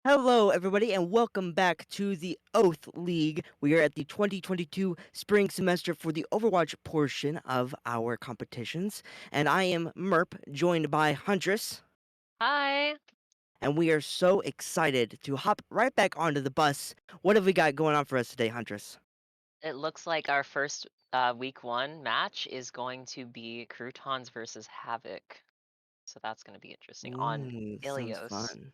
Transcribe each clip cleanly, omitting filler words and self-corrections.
Hello, everybody, and welcome back to the Oath League. We are at the 2022 spring semester for the Overwatch portion of our competitions, and I am Merp, joined by Huntress, Hi. and we are so excited to hop right back onto the bus. What have we got going on for us today, Huntress? It looks like our first week 1 match is going to be Crewtons versus Havoc. So that's going to be interesting on Ooh, sounds Ilios. fun.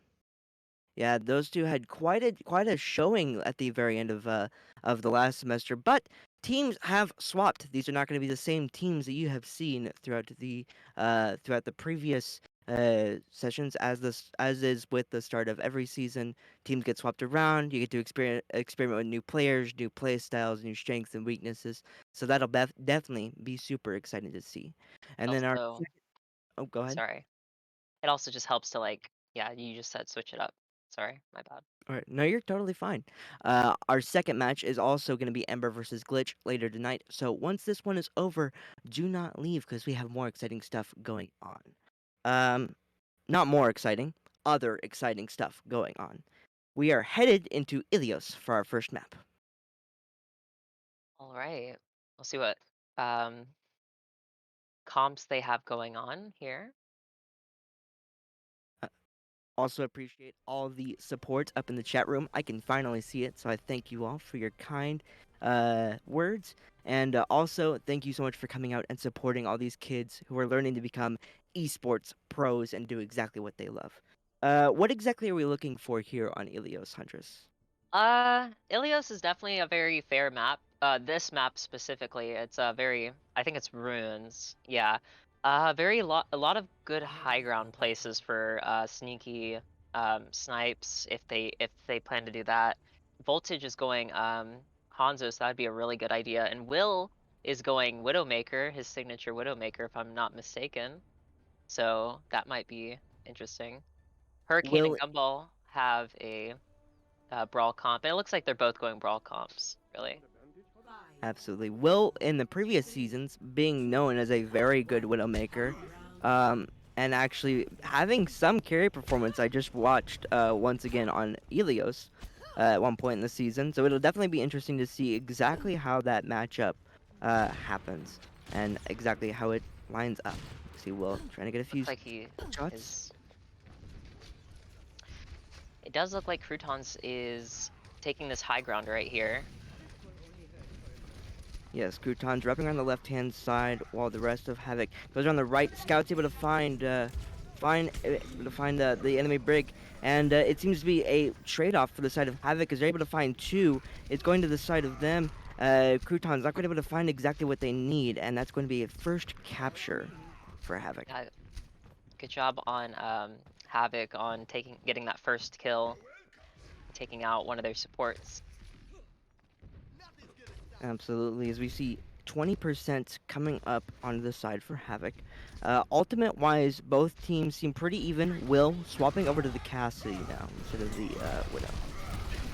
Yeah, those two had quite a showing at the very end of the last semester, but teams have swapped. These are not going to be the same teams that you have seen throughout the previous sessions as is with the start of every season. Teams get swapped around. You get to experiment with new players, new play styles, new strengths and weaknesses. So that'll definitely be super exciting to see. And then Also, oh, go ahead. sorry. It also just helps to yeah, you just said switch it up. Sorry, my bad. All right. No, you're totally fine. Our second match is also going to be Ember versus Glitch later tonight. So once this one is over, do not leave because we have more exciting stuff going on. Um, not more exciting, other exciting stuff going on. We are headed into Ilios for our first map. All right. We'll see what um comps they have going on here. Uh, Also appreciate all the support up in the chat room. I can finally see it, so I thank you all for your kind words. And also, thank you so much for coming out and supporting all these kids who are learning to become esports pros and do exactly what they love. What exactly are we looking for here on Ilios, Huntress? Ilios is definitely a very fair map. This map specifically, it's a very, I think it's ruins. Yeah. A lot of good high ground places for sneaky snipes if they plan to do that. Voltage is going Hanzo, so that'd be a really good idea. And Will is going Widowmaker, his signature Widowmaker, if I'm not mistaken. So that might be interesting. Hurricane and Will Gumball have a brawl comp. And it looks like they're both going brawl comps, really. Absolutely. Will, in the previous seasons, being known as a very good Widowmaker, um, and actually having some carry performance. I just watched once again on Ilios. at one point in the season. So it'll definitely be interesting to see exactly how that matchup happens and exactly how it lines up. See, Will trying to get a few Looks like he shots. is. It does look like Crewtons is taking this high ground right here. Yes, Crewtons wrapping on the left-hand side while the rest of Havoc goes on the right. Scouts able to find the enemy brig, and it seems to be a trade-off for the side of Havoc as they're able to find two. It's going to the side of them. Crewtons not quite able to find exactly what they need, and that's going to be a first capture for Havoc. Good job on Havoc on getting that first kill, taking out one of their supports. Absolutely, as we see 20% coming up on the side for Havoc. Ultimate-wise, both teams seem pretty even. Will swapping over to the Cassidy now instead of the Widow.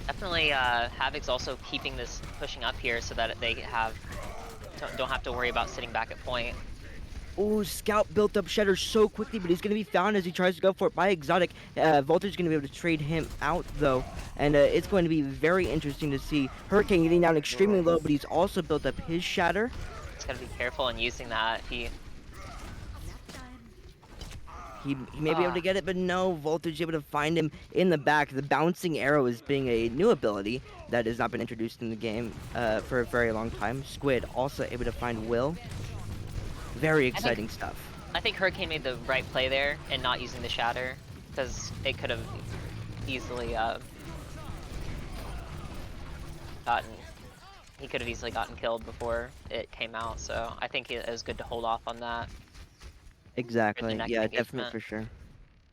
Definitely, Havoc's also keeping this pushing up here so that they don't have to worry about sitting back at point. Oh, Scout built up Shedder so quickly, but he's going to be found as he tries to go for it by Exotic. Voltage is going to be able to trade him out, though, and it's going to be very interesting to see Hurricane getting down extremely low, but he's also built up his Shatter. He's got to be careful in using that. He may be able to get it, but no, Voltage able to find him in the back. The bouncing arrow is being a new ability that has not been introduced in the game for a very long time. Squid also able to find Will. Very exciting stuff. I think Hurricane made the right play there and not using the Shatter, because it could have easily he could have easily gotten killed before it came out, so I think it is good to hold off on that. Exactly, yeah, definitely for sure.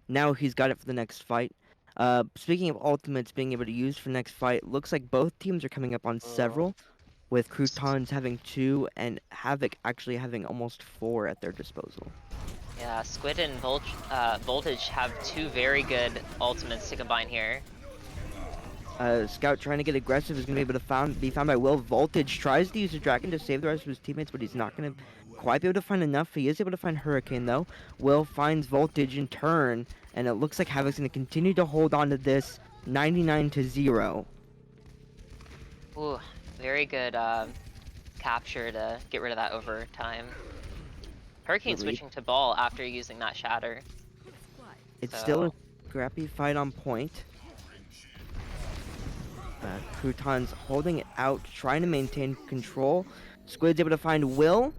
Now he's got it for the next fight. Speaking of ultimates being able to use for next fight, looks like both teams are coming up on several, with Crewtons having 2 and Havoc actually having almost 4 at their disposal. Yeah, Squid and Voltage have 2 very good ultimates to combine here. Scout trying to get aggressive is going to be able to be found by Will. Voltage tries to use a dragon to save the rest of his teammates, but he's not going to quite be able to find enough. He is able to find Hurricane, though. Will finds Voltage in turn, and it looks like Havoc's going to continue to hold on to this 99-0. Ooh, very good capture to get rid of that overtime. Hurricane switching to ball after using that Shatter. It's still a scrappy fight on point. Crewtons holding it out, trying to maintain control. Squid's able to find Will.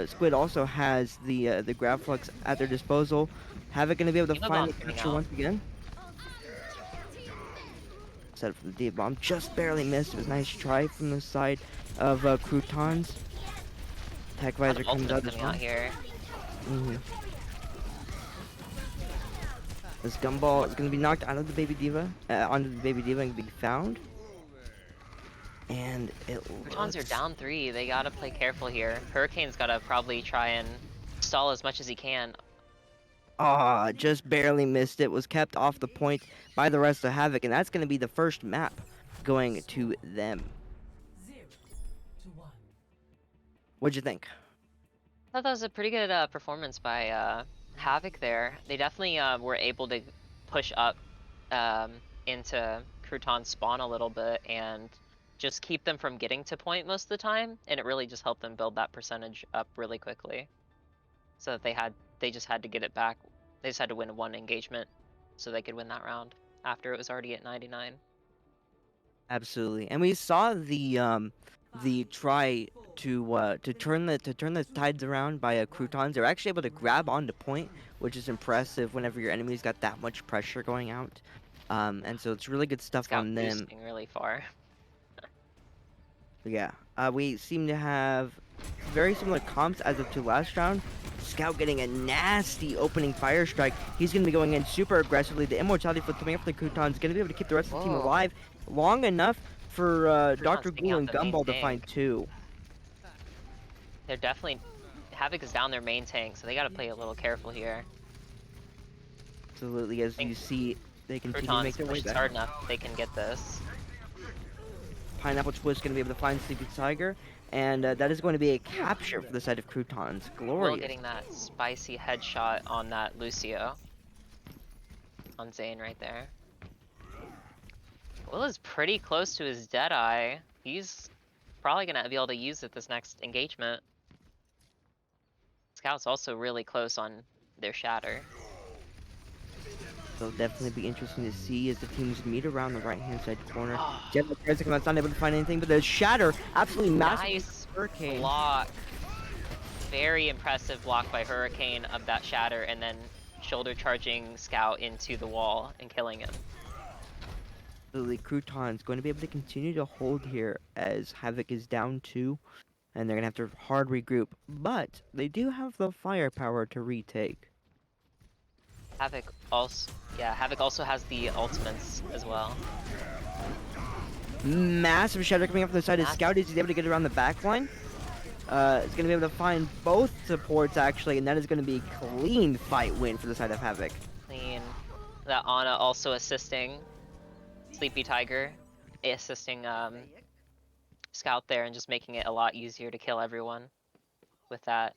Squid also has the grab flux at their disposal. Havoc going to be able to find the capture once again. Set up for the D-bomb. Just barely missed. It was a nice try from the side of Crewtons. Tech Visor comes out as well. Here. This gumball is going to be knocked out of the Baby Diva, onto the Baby Diva and be found. And it Crewtons are down 3. They gotta play careful here. Hurricane's gotta probably try and stall as much as he can. Ah, just barely missed it. Was kept off the point by the rest of Havoc, and that's going to be the first map going to them. 0-1. What'd you think? I thought that was a pretty good performance by Havoc there. They definitely were able to push up into Crewton's spawn a little bit and just keep them from getting to point most of the time, and it really just helped them build that percentage up really quickly. So that they just had to get it back. They just had to win 1 engagement so they could win that round after it was already at 99. Absolutely, and we saw the try to turn the tides around by Crewtons. They're actually able to grab onto point, which is impressive whenever your enemy's got that much pressure going out. And so it's really good stuff on them. Boosting really far. Yeah, we seem to have very similar comps as of to last round. Scout getting a nasty opening fire strike. He's going to be going in super aggressively. The immortality flip coming up from the Crewtons is going to be able to keep the rest of the team alive long enough for Dr. Ghoul and Gumball to find 2. They're definitely... Havoc is down their main tank, so they gotta play a little careful here. Absolutely, as you see, they continue to make their way back. Hard enough, they can get this. Pineapple Twist going to be able to find Sleepy Tiger, and that is going to be a capture for the side of Crewtons. Glorious. Will getting that spicy headshot on that Lucio. On Zane right there. Will is pretty close to his Deadeye. He's probably gonna be able to use it this next engagement. Scout's also really close on their Shatter. It'll definitely be interesting to see as the teams meet around the right-hand side corner. Oh, Jet tries to come out, not able to find anything, but the Shatter absolutely massive nice Hurricane. block. Very impressive block by Hurricane of that Shatter, and then shoulder charging Scout into the wall and killing him. The Crewtons going to be able to continue to hold here as Havoc is down 2, and they're going to have to hard regroup. But they do have the firepower to retake. Havoc also has the ultimates as well. Massive Shatter coming up from the side of Scout. Is able to get around the back line? It's going to be able to find both supports, actually, and that is going to be a clean fight win for the side of Havoc. Clean. That Ana also assisting Sleepy Tiger, assisting Scout there and just making it a lot easier to kill everyone with that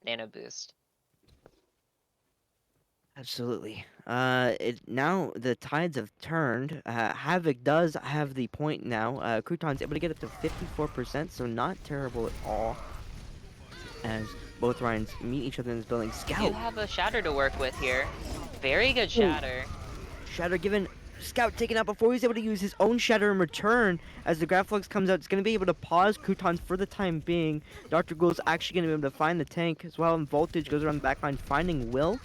nano boost. Absolutely. Now the tides have turned. Havoc does have the point now. Crouton's able to get up to 54%, so not terrible at all. As both Ryans meet each other in this building. Scout! You have a Shatter to work with here. Very good Shatter. Shatter given Scout taken out before he's able to use his own Shatter in return. As the Graflux comes out, it's going to be able to pause Croutons for the time being. Dr. Ghoul's actually going to be able to find the tank as well, and Voltage goes around the backline finding Will.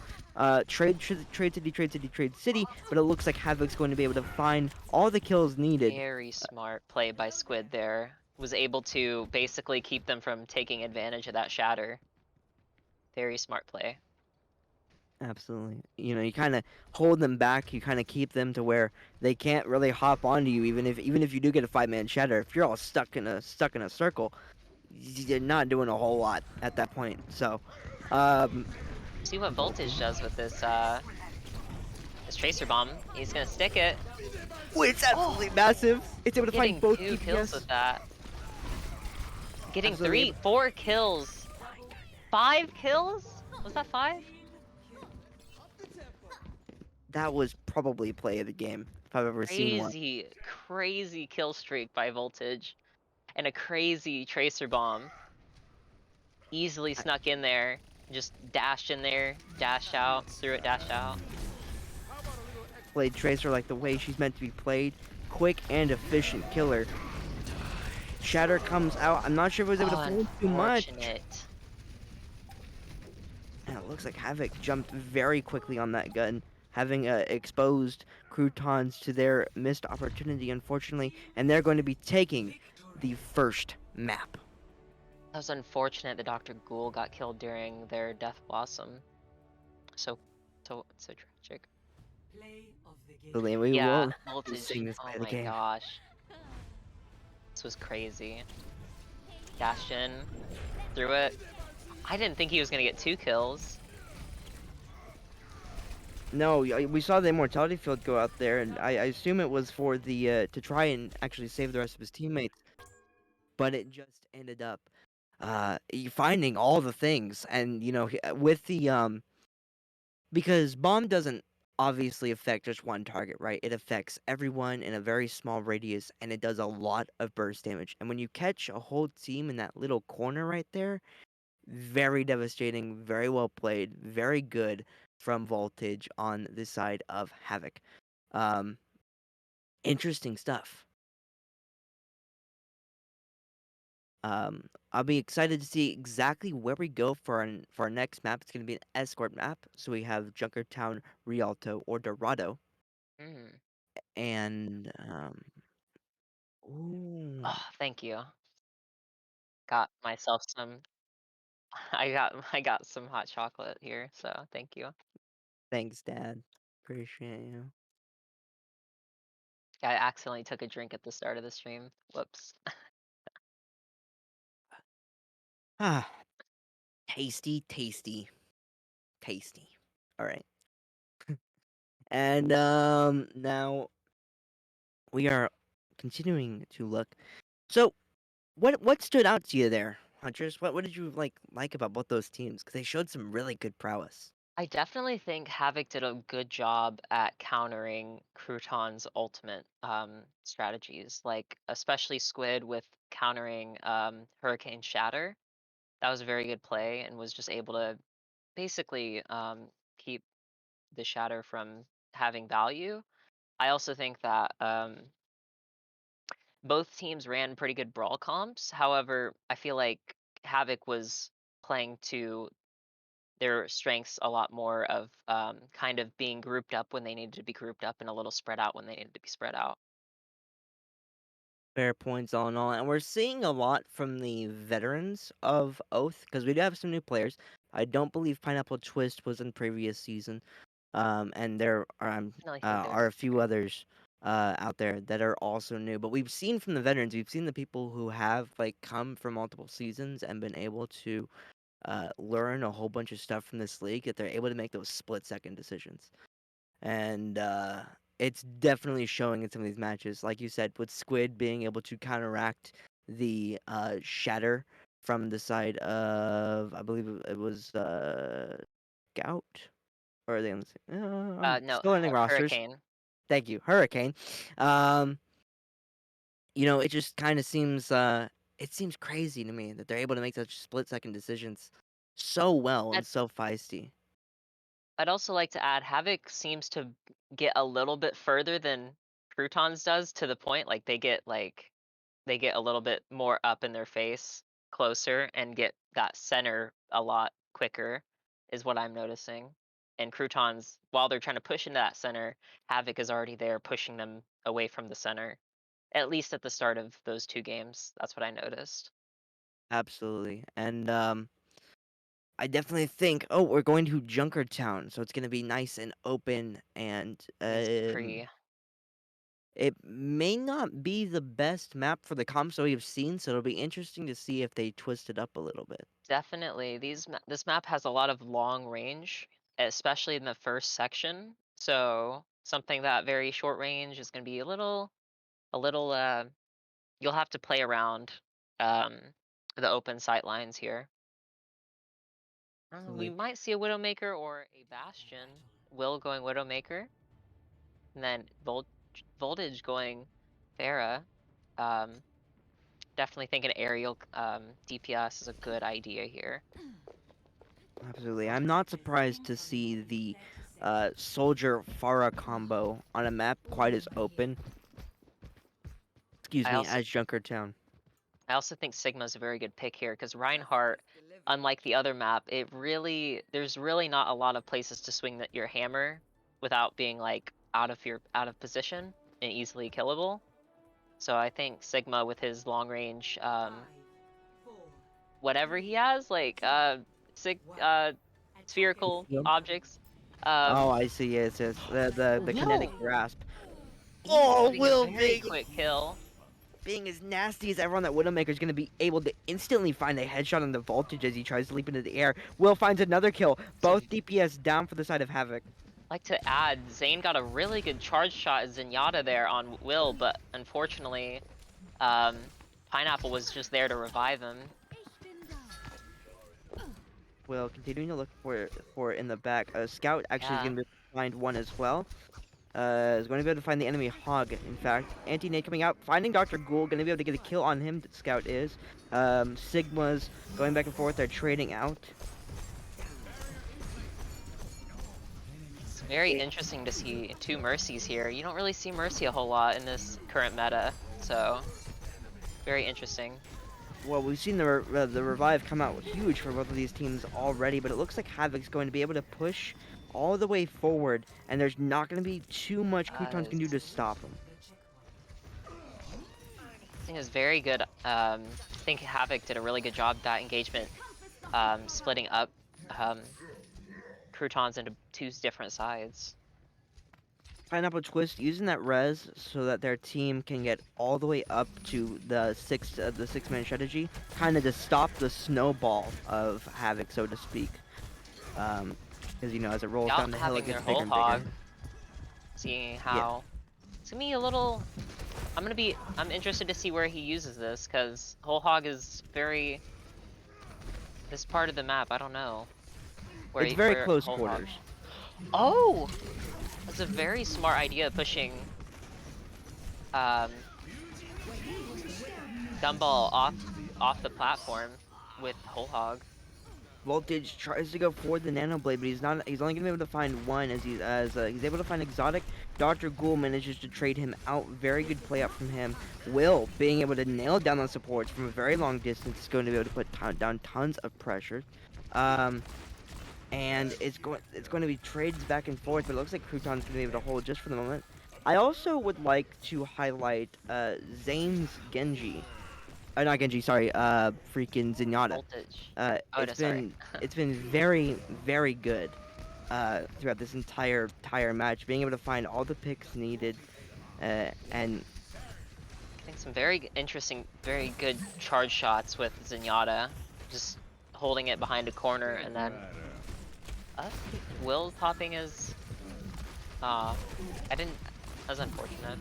Trade City, but it looks like Havoc's going to be able to find all the kills needed. Very smart play by Squid there. Was able to basically keep them from taking advantage of that Shatter. Very smart play. Absolutely. You know, you kind of hold them back. You kind of keep them to where they can't really hop onto you, even if you do get a 5-man Shatter. If you're all stuck in a circle, you're not doing a whole lot at that point. So, see what Voltage does with this Tracer Bomb. He's gonna stick it. It's absolutely massive. It's able to Getting find both 2 DPS. kills with that. Getting Absolutely. 4 kills. 5 kills? Was that 5? That was probably play of the game, if I've ever seen one. Crazy kill streak by Voltage. And a crazy Tracer Bomb. Easily snuck in there. Just dashed in there, dashed out, threw it, dashed out. Played Tracer like the way she's meant to be played. Quick and efficient killer. Shatter comes out. I'm not sure if it was able to fool too much. And it looks like Havoc jumped very quickly on that gun, having exposed Croutons to their missed opportunity, unfortunately, and they're going to be taking the first map. That was unfortunate that Dr. Ghoul got killed during their Death Blossom. So tragic. We yeah, will Voltage. sing this play Oh of the my game. gosh. This was crazy. Dashed in, threw it. I didn't think he was gonna get 2 kills. No, we saw the immortality field go out there, and I assume it was for the to try and actually save the rest of his teammates. But it just ended up finding all the things, and you know, with the because bomb doesn't obviously affect just one target, right? It affects everyone in a very small radius, and it does a lot of burst damage. And when you catch a whole team in that little corner right there, very devastating, very well played, very good from Voltage on this side of Havoc. Um, interesting stuff. I'll be excited to see exactly where we go for our next map. It's going to be an escort map. So we have Junkertown, Rialto, or Dorado. Mm. And ooh, Oh, thank you. Got myself some. I got some hot chocolate here, so thank you. thanks, Dad. Appreciate you. I accidentally took a drink at the start of the stream. Whoops. Ah, tasty, tasty, tasty. All right. And now we are continuing to look. So, what stood out to you there, Huntress? What did you like about both those teams? Because they showed some really good prowess. I definitely think Havoc did a good job at countering Crewtons' ultimate strategies, like especially Squid with countering Hurricane Shatter. That was a very good play and was just able to basically keep the Shatter from having value. I also think that both teams ran pretty good brawl comps. However, I feel like Havoc was playing to their strengths a lot more of kind of being grouped up when they needed to be grouped up and a little spread out when they needed to be spread out. Fair points all in all, and we're seeing a lot from the veterans of Oath because we do have some new players. I don't believe Pineapple Twist was in previous season, and there Definitely think they're are a few others out there that are also new. But we've seen from the veterans, we've seen the people who have like come from multiple seasons and been able to learn a whole bunch of stuff from this league that they're able to make those split-second decisions. And it's definitely showing in some of these matches. Like you said, with Squid being able to counteract the shatter from the side of, I believe it was Scout, or are they on the same? I'm no still learning rosters. Hurricane. Thank you, Hurricane. Um, it just kind of seems it seems crazy to me that they're able to make such split-second decisions so well and I'd, so feisty. I'd also like to add Havoc seems to get a little bit further than Croutons does to the point they get a little bit more up in their face closer and get that center a lot quicker is what I'm noticing. And Croutons, while they're trying to push into that center, Havoc is already there pushing them away from the center. At least at the start of those two games. That's what I noticed. Absolutely, and I definitely think, oh, we're going to Junkertown, so it's gonna be nice and open, and Nice and pretty. it may not be the best map for the comps that we've seen, so it'll be interesting to see if they twist it up a little bit. Definitely. This map has a lot of long range, especially in the first section. So something that very short range is going to be a little you'll have to play around um the open sight lines here. We Absolutely. might see a Widowmaker or a Bastion. Will going Widowmaker, and then Voltage going Pharah. Um, Definitely think an aerial DPS is a good idea here. Absolutely. I'm not surprised to see the Soldier Pharah combo on a map quite as open, excuse I me, also as Junkertown. I also think Sigma is a very good pick here because Reinhardt, unlike the other map, there's really not a lot of places to swing your hammer without being like out of position and easily killable. So I think Sigma with his long range, whatever he has, like sig spherical Yep. objects, Oh, um, I see. Yes, yes. The kinetic no, grasp. he's Oh, getting a Will very Big quick kill. being as nasty as everyone, that Widowmaker is going to be able to instantly find a headshot on the voltage as he tries to leap into the air. Will finds another kill. So Both DPS down for the side of Havoc. like to add, Zane got a really good charge shot at Zenyatta there on Will, but unfortunately, um, Pineapple was just there to revive him. Will continuing to look for it in the back. Scout actually is Yeah, going to be able to find one as well. Is going to be able to find the enemy Hog, in fact. Anti-Nate coming out, finding Dr. Ghoul, going to be able to get a kill on him, Scout is. Sigma's going back and forth, they're trading out. it's very interesting to see two Mercies here. You don't really see Mercy a whole lot in this current meta, so very interesting. Well, we've seen the revive come out huge for both of these teams already, but it looks like Havoc's going to be able to push all the way forward, and there's not going to be too much Croutons can do to stop him. I think it's very good. I think Havoc did a really good job that engagement, splitting up um, Croutons into two different sides. Pineapple Twist using that res so that their team can get all the way up to the six-man strategy, kind of to stop the snowball of Havoc, so to speak. Because as it rolls Without down the hill, it having their gets whole bigger and bigger. hog, seeing Yeah, how it's gonna be a little. I'm interested to see where he uses this because whole hog is very this part of the map. I don't know. It's very where close Whole Hog. quarters. Oh, that's a very smart idea, pushing um, Gumball off the platform with Whole Hog. Voltage tries to go for the Nano Blade, but he's not. He's only gonna be able to find one he's able to find Exotic. Dr. Ghoul manages to trade him out. Very good play up from him. Will being able to nail down the supports from a very long distance is going to be able to put down tons of pressure. And it's going to be trades back and forth, but it looks like Crewton's going to be able to hold just for the moment. I also would like to highlight Zane's Genji. Not Genji, sorry, freaking Zenyatta. Voltage. Uh, Oh, no, it's sorry. been it's been very, very good throughout this entire match, being able to find all the picks needed, and Getting some very interesting, very good charge shots with Zenyatta. Just holding it behind a corner and then Will popping his I didn't that was unfortunate.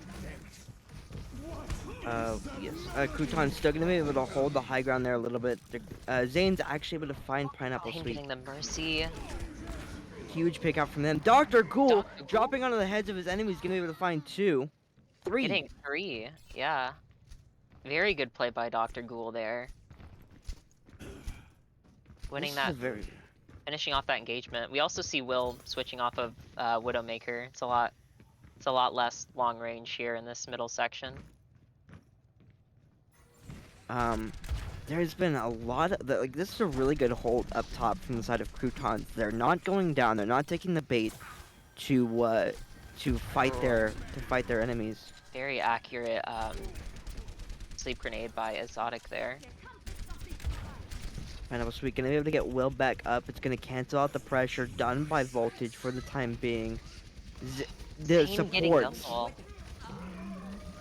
yes, Crouton's still gonna be able to hold the high ground there a little bit. Zane's actually able to find Pineapple Zane Sweet. getting the mercy. Huge pick out from them. Dr. Ghoul Dr. Ghoul dropping onto the heads of his enemies, gonna be able to find 2, 3. getting 3. Yeah. Very good play by Dr. Ghoul there. Winning This is that, a very finishing off that engagement. We also see Will switching off of Widowmaker. It's a lot less long range here in this middle section. There's been a lot of like this is a really good hold up top from the side of Croutons. They're not going down. They're not taking the bait to fight their enemies. Very accurate sleep grenade by Exotic there. Pineapple Sweet gonna be able to get Will back up. It's gonna cancel out the pressure done by Voltage for the time being. The Zane getting supports. Gumball.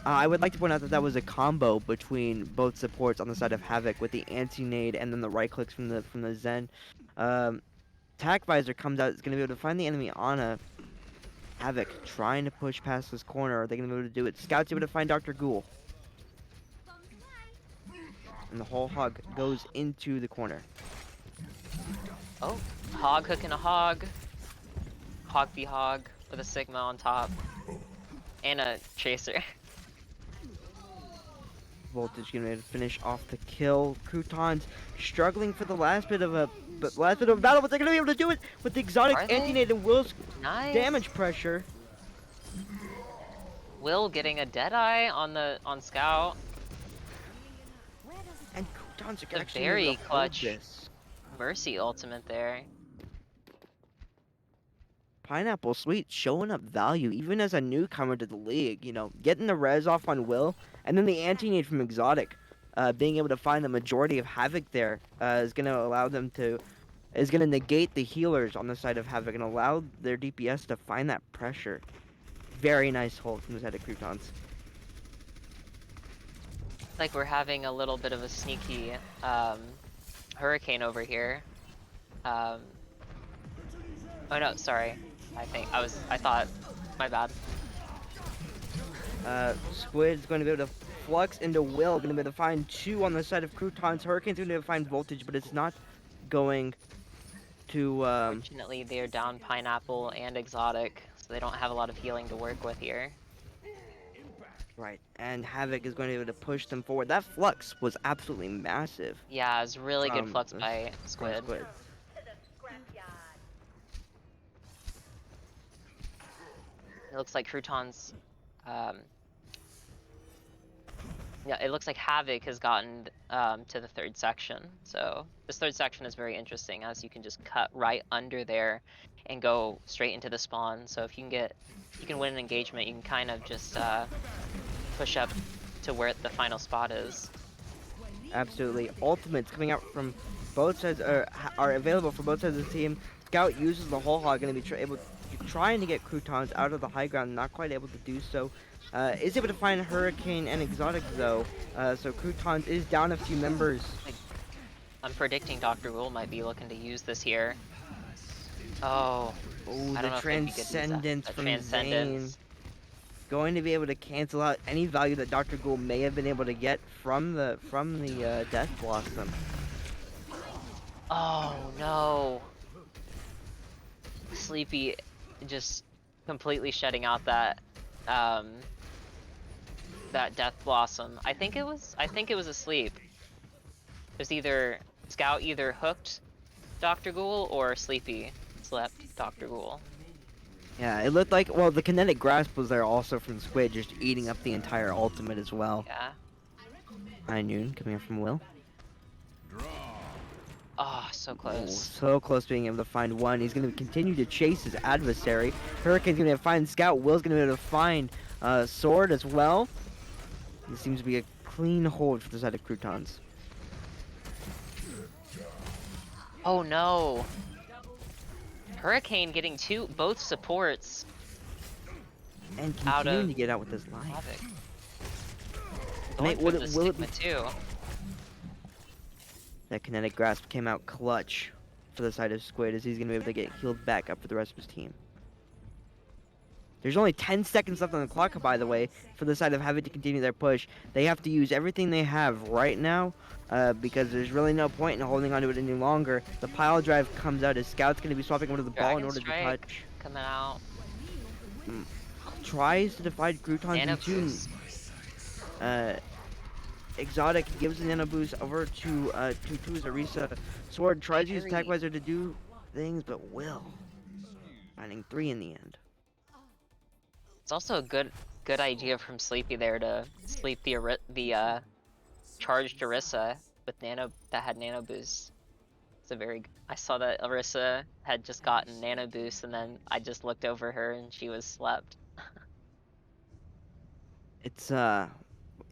I would like to point out that that was a combo between both supports on the side of Havoc with the anti-nade and then the right clicks from the Zen. Tac Visor comes out. It's gonna be able to find the enemy Ana. Havoc trying to push past this corner. Are they gonna be able to do it? Scout's able to find Dr. Ghoul. And the whole hog goes into the corner. Oh, Hog hooking a Hog. Hog v Hog with a Sigma on top. And a Tracer. Voltage gonna be able to finish off the kill. Croutons struggling for the last bit of a battle, but they're gonna be able to do it with the exotic Are they? anti-nade and Will's Nice. damage pressure. Will getting a Deadeye on Scout. And Croutons are A actually very able to hold clutch this. Mercy ultimate there. Pineapple Sweet showing up value even as a newcomer to the league. You know, getting the res off on Will, and then the anti-nade from Exotic, being able to find the majority of Havoc there is going to allow them to, is going to negate the healers on the side of Havoc and allow their DPS to find that pressure. Very nice hold from the side of Croutons. Like we're having a little bit of a sneaky hurricane over here. Oh no, sorry. I thought, my bad. Squid's going to be able to flux into Will, going to be able to find 2 on the side of Croutons. Hurricane's going to be able to find Voltage, but it's not going to... Fortunately, they're down Pineapple and Exotic, so they don't have a lot of healing to work with here. Right, and Havoc is going to be able to push them forward. That flux was absolutely massive. Yeah, it was really good flux this- by Squid. It looks like Croutons, yeah, it looks like Havoc has gotten to the third section. So this third section is very interesting as you can just cut right under there and go straight into the spawn. So if you can win an engagement, you can kind of just push up to where the final spot is. Absolutely. Ultimates coming out from both sides are available for both sides of the team. Scout uses the whole hog, going to be trying to get Croutons out of the high ground, not quite able to do so. Is able to find Hurricane and Exotic though, so Croutons is down a few members. I'm predicting Dr. Ghoul might be looking to use this here. Oh, Oh, I the don't know if maybe he could use that. Transcendence The from Transcendence. Zane. Going to be able to cancel out any value that Dr. Ghoul may have been able to get from the Death Blossom. Oh no. Sleepy just completely shutting out that that Death Blossom. I think it was asleep. It was either Scout either hooked Dr. Ghoul or Sleepy slept Dr. Ghoul. Yeah, it looked like, well, the kinetic grasp was there also from Squid, just eating up the entire ultimate as well. Yeah. High noon coming in from Will. Oh, so Ooh, close. so close to being able to find one. He's going to continue to chase his adversary. Hurricane's going to find Scout. Will's going to be able to find Sword as well. This seems to be a clean hold for the side of Crewtons. Oh no. Hurricane getting both supports And out continuing of to get out with his life. Havoc. Mate, Going for the Stigma too. That kinetic grasp came out clutch for the side of Squid, as he's going to be able to get healed back up for the rest of his team. There's only 10 seconds left on the clock, by the way, for the side of having to continue their push. They have to use everything they have right now, because there's really no point in holding on to it any longer. The pile drive comes out as Scout's going to be swapping over to the ball in Dragon order to Strike touch. coming out. Tries to divide Crewtons Nano in two. boost. Exotic gives the nano boost over to Zarisa. Sword tries to use Very- Tagwiser to do things, but will. Finding 3 in the end. It's also a good idea from Sleepy there to sleep the charged Orisa with nano that had nano boost. It's a very I saw that Orisa had just gotten nano boost, and then I just looked over her and she was slept. It's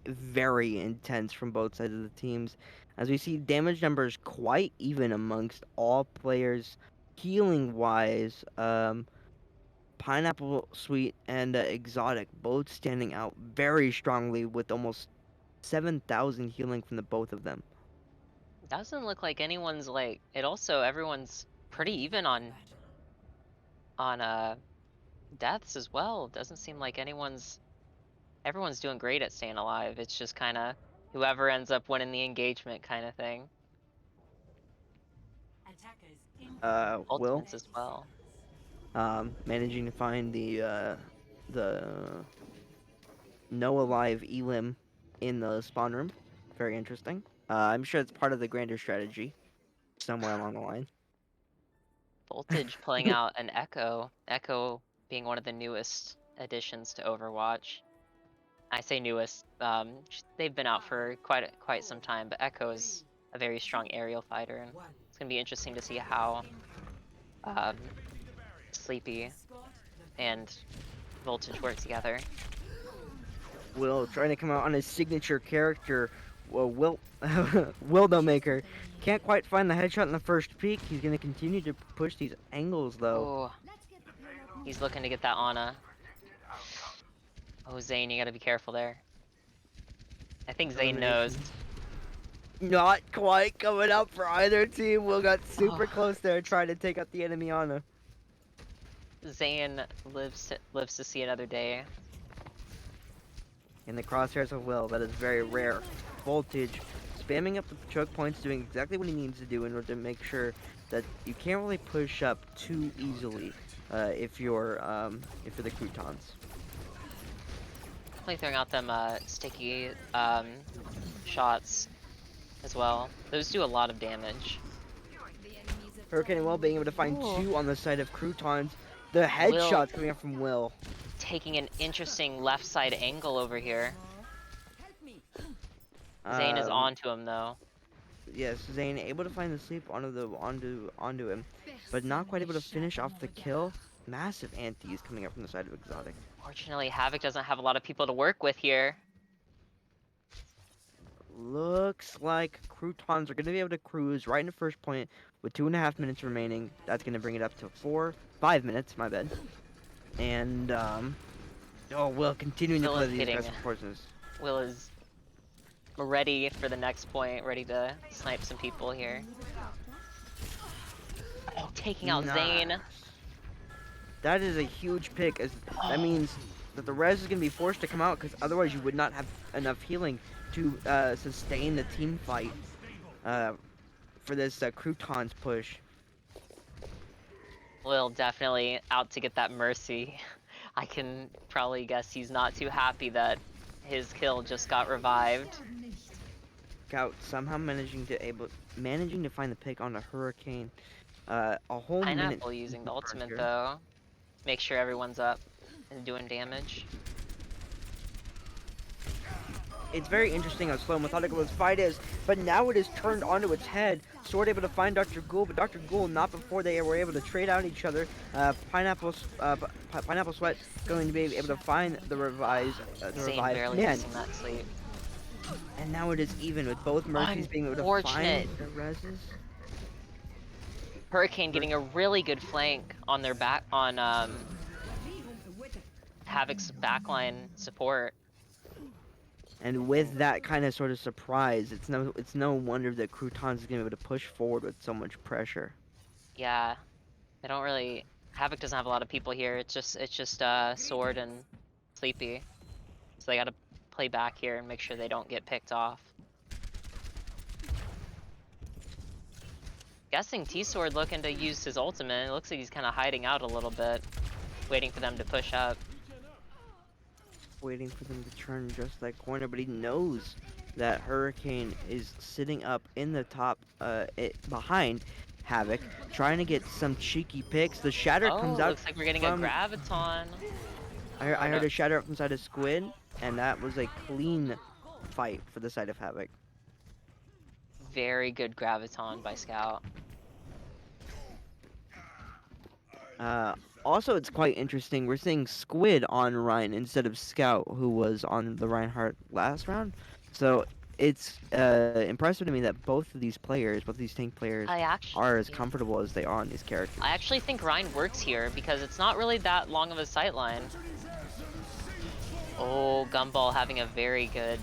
very intense from both sides of the teams, as we see damage numbers quite even amongst all players. Healing wise, Pineapple Sweet and Exotic both standing out very strongly with almost 7,000 healing from the both of them. Doesn't look like anyone's like it. Also, everyone's pretty even on deaths as well. Doesn't seem like everyone's doing great at staying alive. It's just kind of whoever ends up winning the engagement kind of thing. Will, Ultimates as well. managing to find the no alive Elim in the spawn room. Very interesting. I'm sure it's part of the grander strategy somewhere along the line. Voltage pulling out an Echo. Echo being one of the newest additions to Overwatch. I say newest. They've been out for quite some time, but Echo is a very strong aerial fighter, and it's gonna be interesting to see how Sleepy and Voltage work together. Will trying to come out on his signature character, Will Wildowmaker. Can't quite find the headshot in the first peek. He's going to continue to push these angles, though. Oh, he's looking to get that Ana. Oh, Zane, you gotta be careful there. I think Zane knows. Not quite coming up for either team. Will got super Oh. close there trying to take out the enemy Ana. Zane lives to see another day. In the crosshairs of Will, that is very rare. Voltage spamming up the choke points, doing exactly what he needs to do in order to make sure that you can't really push up too easily if you're the Crewtons. Definitely throwing out them sticky shots as well. Those do a lot of damage. Hurricane and Will being able to find Ooh. 2 on the side of Crewtons. The headshots coming up from Will. Taking an interesting left side angle over here. Zane is onto him though. Yes, Zane able to find the sleep onto him, but not quite able to finish off the kill. Massive antis coming up from the side of Exotic. Fortunately, Havoc doesn't have a lot of people to work with here. Looks like Crewtons are going to be able to cruise right into first point with 2.5 minutes remaining. That's going to bring it up to 5 minutes, my bad. And, Will continuing to Will play is these hitting. aggressive forces. Will is ready for the next point, ready to snipe some people here. Oh, taking out Zane. Nice. That is a huge pick, as that means that the res is going to be forced to come out, because otherwise you would not have enough healing to sustain the team fight for this Croutons push. Will definitely out to get that mercy. I can probably guess he's not too happy that his kill just got revived. Scout somehow managing to find the pick on a hurricane. A whole minute Pineapple using the burned ultimate here. though. Make sure everyone's up and doing damage. It's very interesting how slow methodical this fight is, but now it is turned onto its head. Sword able to find Dr. Ghoul, but Dr. Ghoul not before they were able to trade out each other. Pineapple Sweat going to be able to find the Zane revive. barely Man, missing that sleep. and now it is even with both Mercies being able to find Unfortunate. the reses. Hurricane getting a really good flank on their back on Havoc's backline support. And with that kind of sort of surprise, it's no wonder that Croutons is going to be able to push forward with so much pressure. Yeah, they don't really. Havoc doesn't have a lot of people here. It's just Sword and Sleepy, so they got to play back here and make sure they don't get picked off. Guessing T-Sword looking to use his ultimate. It looks like he's kind of hiding out a little bit, waiting for them to push up. Waiting for them to turn just that corner, but he knows that Hurricane is sitting up in the top, behind Havoc, trying to get some cheeky picks. The Shatter comes Oh, out looks like we're getting a from. Graviton. I Or heard no, a Shatter up from side of Squid, and that was a clean fight for the side of Havoc. very good Graviton by Scout. Uh, Also, it's quite interesting. We're seeing Squid on Ryan instead of Scout, who was on the Reinhardt last round. So it's impressive to me that both of these tank players, I actually, are as yeah. comfortable as they are on these characters. I actually think Ryan works here because it's not really that long of a sightline. Oh, Gumball having a very good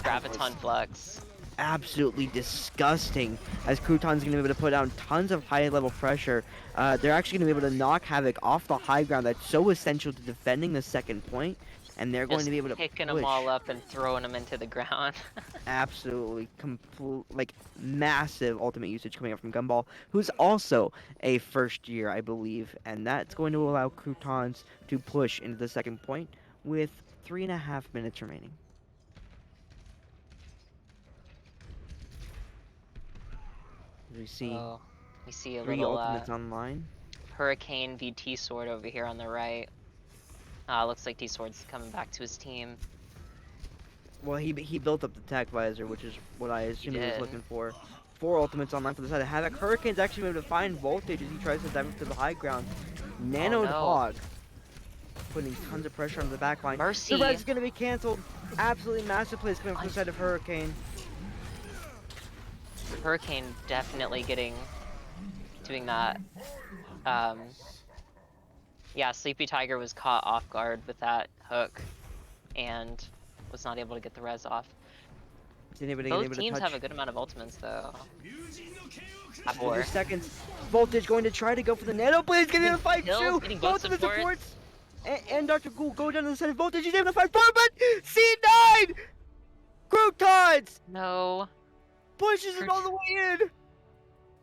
That was Graviton Flux. absolutely disgusting, as Crouton's going to be able to put down tons of high-level pressure. They're actually going to be able to knock Havoc off the high ground that's so essential to defending the second point, and they're going Just to be able to picking them push. all up and throwing them into the ground. Absolutely complete, like massive ultimate usage coming up from Gumball, who's also a first year, I believe, and that's going to allow Croutons to push into the second point with 3.5 minutes remaining. We see Oh, we see a three little ultimates online. Hurricane v T-Sword over here on the right. Looks like T-Sword's coming back to his team. Well, he built up the tech visor, which is what I He assume he was did. looking for. Four ultimates online for the side of Havoc. Hurricane's actually able to find Voltage as he tries to dive up to the high ground. Oh Nanoed no. Hog putting tons of pressure on the back line. The Mercy. res is going to be canceled. Absolutely massive plays coming from the side of Hurricane. Hurricane definitely doing that. Yeah, Sleepy Tiger was caught off guard with that hook and was not able to get the res off. He's able to get Both able to teams have touch. a good amount of ultimates though. With Four. his seconds, Voltage going to try to go for the Nano Blade. Getting in a fight Kills, too. getting both Both of the supports. supports. And Dr. Ghoul go down to the side of Voltage. He's able to fight forward, but C9! Croutons No. pushes it all the way in.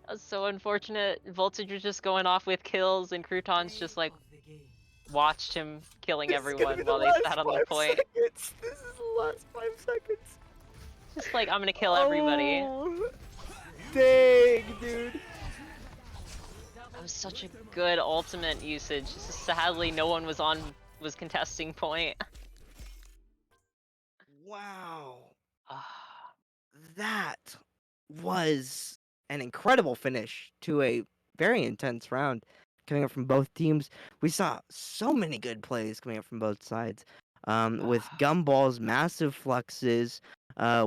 That's so unfortunate. Voltage was just going off with kills and Croutons just like watched him killing This is gonna everyone be the while they last sat on the 5 point. seconds. This is the last 5 seconds. Just like, I'm gonna kill everybody. Oh, dang, dude. That was such a good ultimate usage. Just sadly, no one was contesting point. Wow. Ah, That was an incredible finish to a very intense round coming up from both teams. We saw so many good plays coming up from both sides. With Gumball's massive fluxes,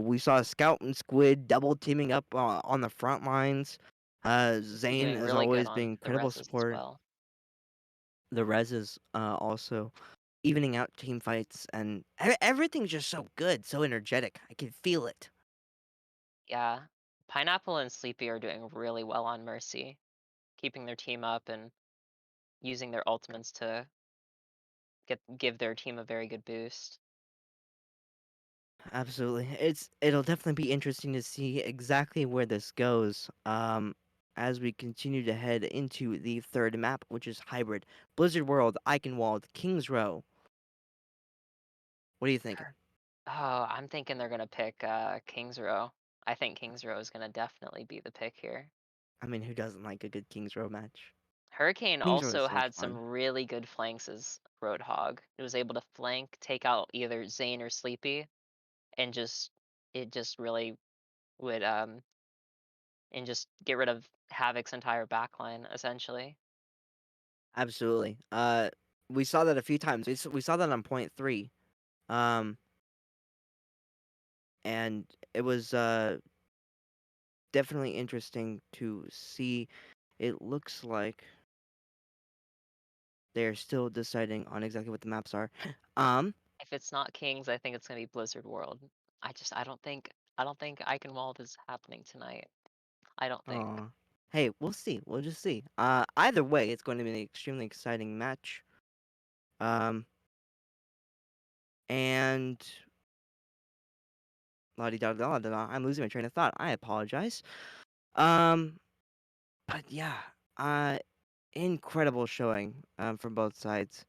we saw Scout and Squid double teaming up on the front lines. Zane, doing as really good always, being on the incredible reses as support. well. The reses also evening out team fights, and everything's just so good, so energetic. I can feel it. Yeah. Pineapple and Sleepy are doing really well on Mercy, keeping their team up and using their ultimates to give their team a very good boost. Absolutely. It'll definitely be interesting to see exactly where this goes. as we continue to head into the third map, which is Hybrid. Blizzard World, Eichenwald, Kings Row. What are you thinking? Oh, I'm thinking they're gonna pick Kings Row. I think Kings Row is gonna definitely be the pick here. I mean, who doesn't like a good Kings Row match? Hurricane Kings Row is also so much had some fun. really good flanks as Roadhog. He was able to flank, take out either Zane or Sleepy, and just really would and just get rid of Havoc's entire backline essentially. Absolutely. We saw that a few times. We saw that on point three. Um, and it was definitely interesting to see. It looks like they're still deciding on exactly what the maps are. Um, If it's not Kings, I think it's gonna be Blizzard World. I don't think Eichenwald is happening tonight. I don't think. aw. Hey, we'll see. We'll just see. Either way, it's going to be an extremely exciting match. Um, and la di da da da da. I'm losing my train of thought. I apologize. Um, but yeah, uh, incredible showing from both sides.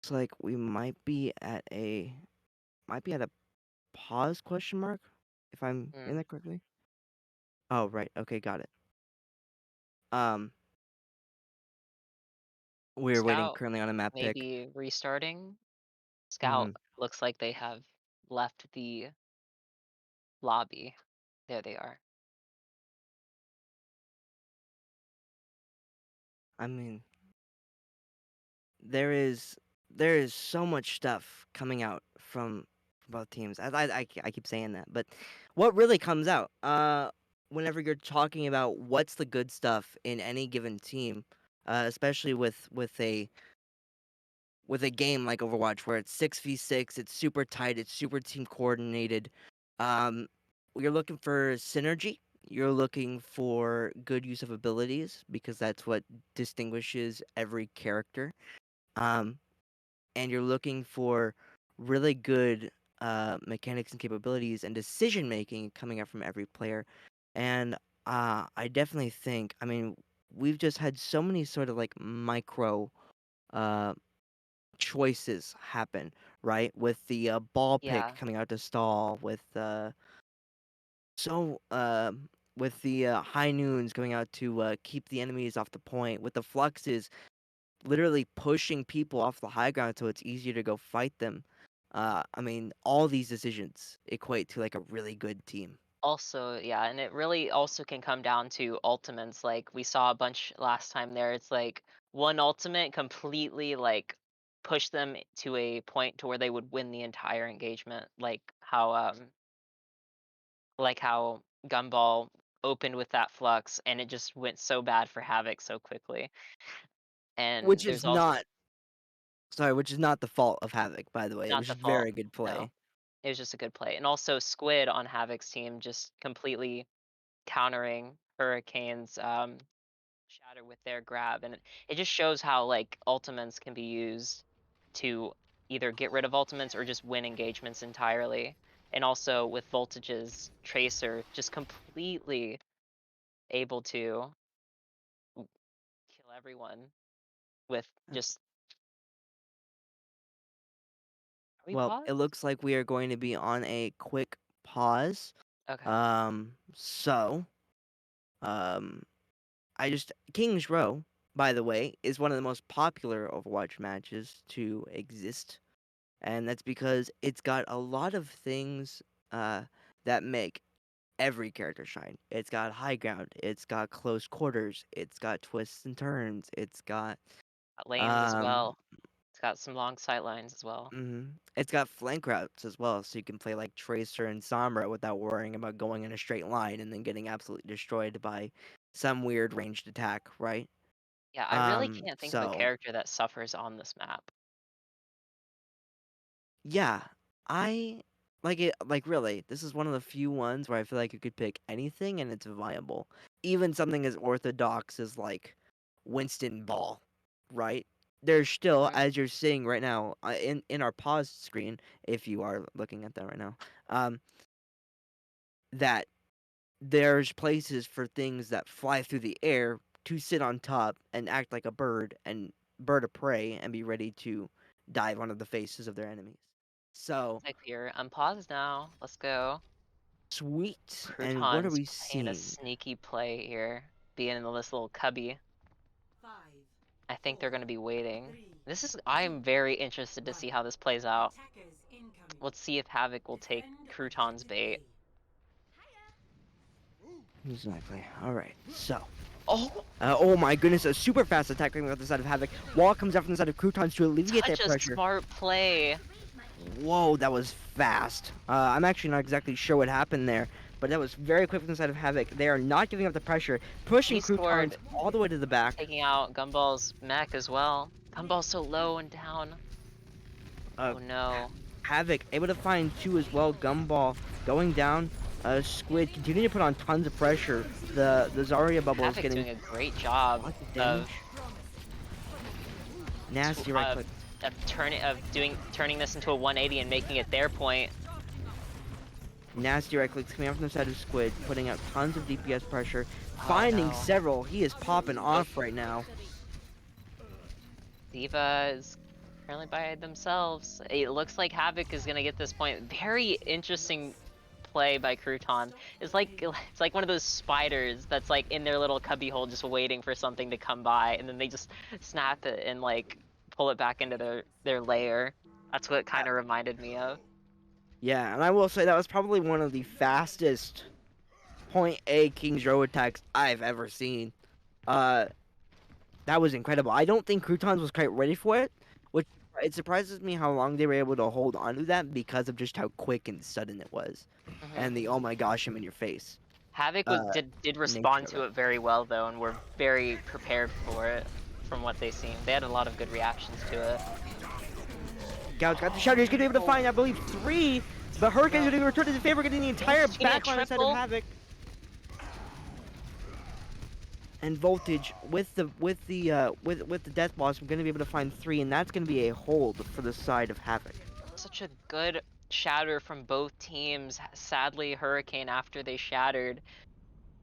Looks like we might be at a pause question mark, if I'm Hmm. in that correctly. Oh right, okay, got it. Um, we're waiting Scout currently on a map pick. maybe restarting. Hmm. Scout looks like they have left the lobby. There they are. I mean, there is there is so much stuff coming out from both teams. I keep saying that, but what really comes out whenever you're talking about what's the good stuff in any given team, especially with a game like Overwatch where it's 6v6, it's super tight, it's super team coordinated. Um, you're looking for synergy. You're looking for good use of abilities because that's what distinguishes every character. Um, and you're looking for really good mechanics and capabilities and decision making coming out from every player. And I definitely think, I mean, we've just had so many sort of like micro uh, choices happen, right? With the ball pick Yeah. coming out to stall, so with the high noons going out to keep the enemies off the point, with the fluxes literally pushing people off the high ground so it's easier to go fight them. I mean, all these decisions equate to like a really good team. Also, yeah, and it really also can come down to ultimates. Like we saw a bunch last time there. It's like one ultimate completely like push them to a point to where they would win the entire engagement. Like how Gumball opened with that flux and it just went so bad for Havoc so quickly. And Which is there's also not sorry, which is not the fault of Havoc, by the way. It not was the just fault. very good No. play. It was just a good play. And also Squid on Havoc's team just completely countering Hurricane's shatter with their grab, and it just shows how like ultimates can be used to either get rid of ultimates or just win engagements entirely. And also with voltages, Tracer just completely able to kill everyone with just. Are we Well, it paused? looks like we are going to be on a quick pause. Okay. So, um, I just King's Row, by the way, is one of the most popular Overwatch matches to exist, and that's because it's got a lot of things that make every character shine. It's got high ground, it's got close quarters, it's got twists and turns, it's got Got lanes as um well. It's got some long sight lines as well. it's got flank routes as well, so you can play like Tracer and Sombra without worrying about going in a straight line and then getting absolutely destroyed by some weird ranged attack, right? Yeah, I really can't think of a So character that suffers on this map. yeah, I like it. Like really, this is one of the few ones where I feel like you could pick anything and it's viable. Even something as orthodox as like Winston Ball, right? There's still, Mhm. as you're seeing right now in our pause screen, if you are looking at that right now, um, that there's places for things that fly through the air to sit on top and act like a bird of prey and be ready to dive onto the faces of their enemies. So Like you're unpaused now. Let's go. sweet. And what are Crewtons we playing a seeing? sneaky play here, being in this little cubby. I think they're going to be waiting. I'm very interested to see how this plays out. Let's see if Havoc will take Crouton's bait. Exactly. All right. So. Oh, Oh my goodness, a super fast attack coming off the side of Havoc. Wall comes out from the side of Croutons to alleviate such that a pressure. smart play. Whoa, that was fast. I'm actually not exactly sure what happened there, but that was very quick from the side of Havoc. They are not giving up the pressure, pushing He Croutons scored, all the way to the back. taking out Gumball's mech as well. Gumball's so low and down. Uh, Oh no. Havoc able to find two as well. Gumball going down. Squid continuing to put on tons of pressure. The Zarya bubble is Havoc getting doing a great job lots of of damage. Nasty right click. turning this into a 180 and making it their point. Nasty right clicks coming out from the side of Squid, putting out tons of DPS pressure, Oh finding no. several. He is popping off right now. Diva is currently by themselves. It looks like Havoc is gonna get this point. Very interesting play by Crouton. It's like one of those spiders that's like in their little cubby hole just waiting for something to come by, and then they just snap it and like pull it back into their lair. That's what it kind of reminded me of. Yeah, and I will say that was probably one of the fastest point A King's Row attacks I've ever seen. Uh, that was incredible. I don't think Croutons was quite ready for it, which it surprises me how long they were able to hold on to that because of just how quick and sudden it was, Hmm. and the oh my gosh, I'm in your face Havoc did nature respond of to it. it very well though, and were very prepared for it from what they seen. They had a lot of good reactions to it. Scout's got the shot. He's gonna be able to find, I believe, three. But Hurricane's No. gonna return to the favor, getting the entire Voltage getting a backline instead of triple. Havoc. And Voltage with the Death Blossom gonna be able to find three, and that's gonna be a hold for the side of Havoc. Such a good shatter from both teams. Sadly, Hurricane, after they shattered,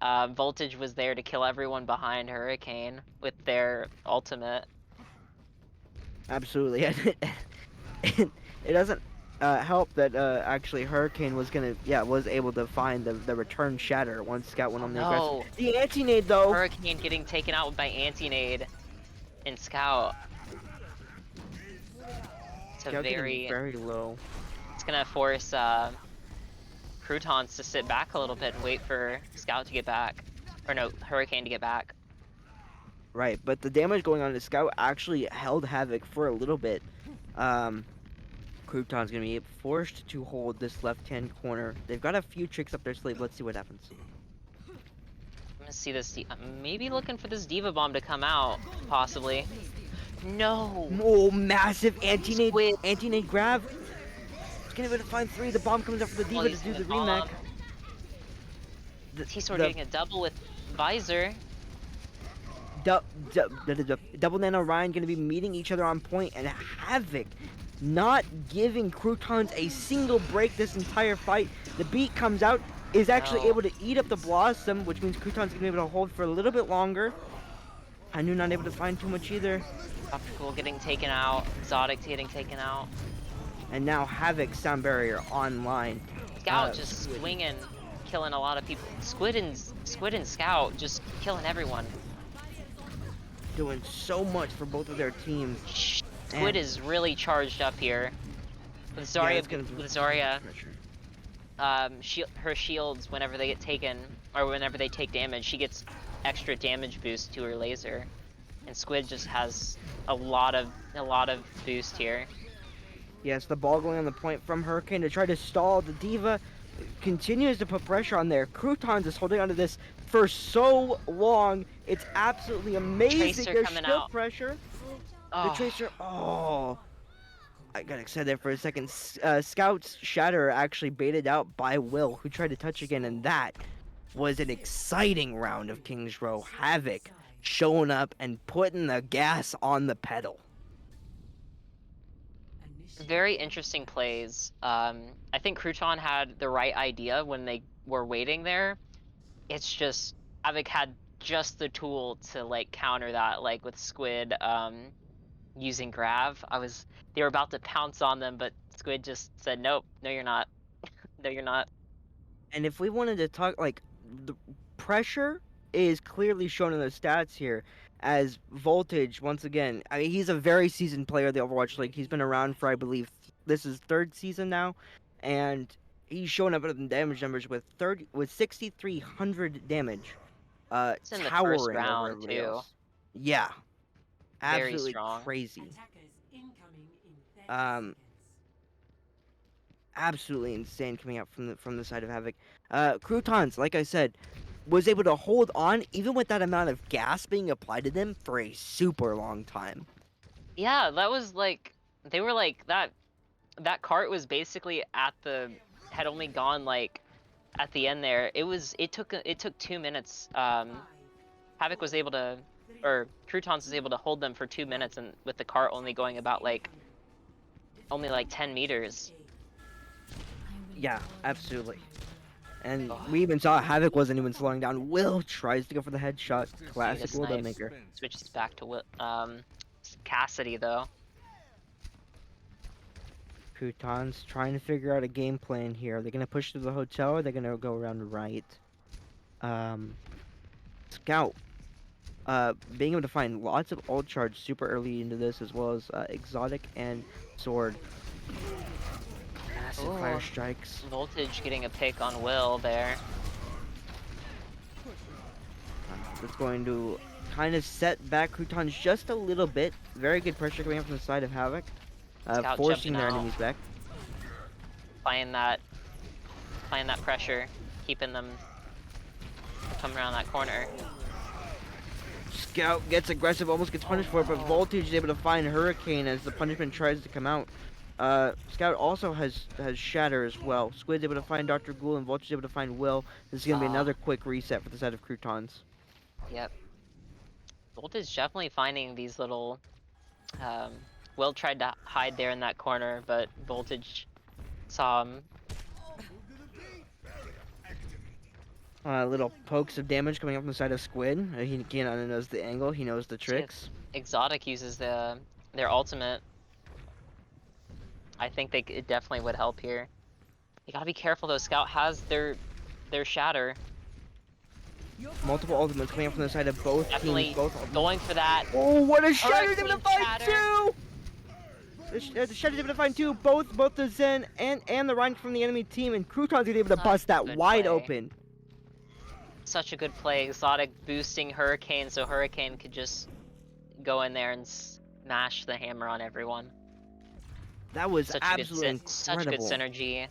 Voltage was there to kill everyone behind Hurricane with their ultimate. Absolutely. It doesn't help that actually Hurricane was able to find the return shatter once Scout went Oh on the aggressive. no! The anti-nade though. Hurricane getting taken out by Anti-Nade and Scout. It's a Scout getting very... very low. It's gonna force Croutons to sit back a little bit and wait for Scout to get back. Or no, Hurricane to get back. Right, but the damage going on to Scout actually held Havoc for a little bit. Crouton's gonna be forced to hold this left-hand corner. They've got a few tricks up their sleeve. Let's see what happens. I'm gonna see this. Maybe looking for this Diva Bomb to come out, possibly. No! Oh, massive anti-nade, Squid. anti-nade grab. He's gonna be able to find three. The bomb comes up for the Diva to Placing do the the remake. bomb. T-Sword The getting a double with Visor. Double Nano Ryan gonna be meeting each other on point, and Havoc not giving Croutons a single break this entire fight. The beat comes out, is actually No. able to eat up the Blossom, which means Croutons gonna be able to hold for a little bit longer. Hanu not able to find too much either. Optical getting taken out. Exotic getting taken out. And now Havoc Sound Barrier online. Scout just swinging, killing a lot of people. Squid and Scout just killing everyone. Doing so much for both of their teams. Squid is really charged up here. With Zarya, her shields, whenever they get taken, or whenever they take damage, she gets extra damage boost to her laser. And Squid just has a lot of boost here. Yes, the ball going on the point from Hurricane to try to stall the Diva. Continues to put pressure on there. Croutons is holding onto this for so long. It's absolutely amazing. Tracer There's coming still out. pressure. Oh. The Tracer, oh. I got excited there for a second. Scout's Shatter actually baited out by Will, who tried to touch again, and that was an exciting round of King's Row. Havoc showing up and putting the gas on the pedal. Very interesting plays. I think Crouton had the right idea when they were waiting there. it's just Havoc had just the tool to like counter that, like with Squid using Grav. They were about to pounce on them, but Squid just said, "Nope, no you're not. No you're not." And if we wanted to talk, like, the pressure is clearly shown in the stats here, as Voltage, once again, I mean, he's a very seasoned player of the Overwatch League. He's been around for, I believe, this is third season now, and he's showing up in damage numbers with 6,300 damage, It's in the first towering over round everybody too. else. Yeah, Very absolutely strong. crazy. Um, Absolutely insane coming out from the side of Havoc. Crewtons, like I said, was able to hold on even with that amount of gas being applied to them for a super long time. Yeah, that was like they were like that cart was basically had only gone like at the end there. It took 2 minutes. Havoc was able to, or Croutons was able to hold them for 2 minutes, and with the cart only going about like only like 10 meters. Yeah, absolutely. And Oh, we even saw Havoc wasn't even slowing down. Will tries to go for the headshot. getting the Classic Will snipe. maker. Switches back to Cassidy though. Croutons trying to figure out a game plan here. Are they going to push to the hotel or are they going to go around right? Scout being able to find lots of ult charge super early into this, as well as exotic and sword. Massive fire Oh, strikes. Voltage getting a pick on Will there. That's going to kind of set back Croutons just a little bit. Very good pressure coming up from the side of Havoc, Scout forcing jumping their out, enemies back. applying that pressure, keeping them coming around that corner. Scout gets aggressive, almost gets punished for it, but Voltage is able to find Hurricane as the punishment tries to come out. Scout also has Shatter as well. Squid's able to find Dr. Ghoul, and Voltage is able to find Will. This is going to be another quick reset for the side of Croutons. Yep. Voltage definitely finding these little. Um, Will tried to hide there in that corner, but Voltage saw him. Little pokes of damage coming up from the side of Squid. He knows the angle, he knows the See if tricks. Exotic uses their ultimate. I think it definitely would help here. You gotta be careful though. Scout has their shatter. Multiple ultimates coming up from the side of both Definitely teams. Both ultimates. going for that. Oh, what a Shatter's able to Hurricane find shatter. two! The Shatter's able to find two, both the Zen and the Rhine from the enemy team, and Crouton's able to bust that wide open. Such a good play. Exotic boosting Hurricane so Hurricane could just go in there and smash the hammer on everyone. That was Such absolutely incredible. such good synergy.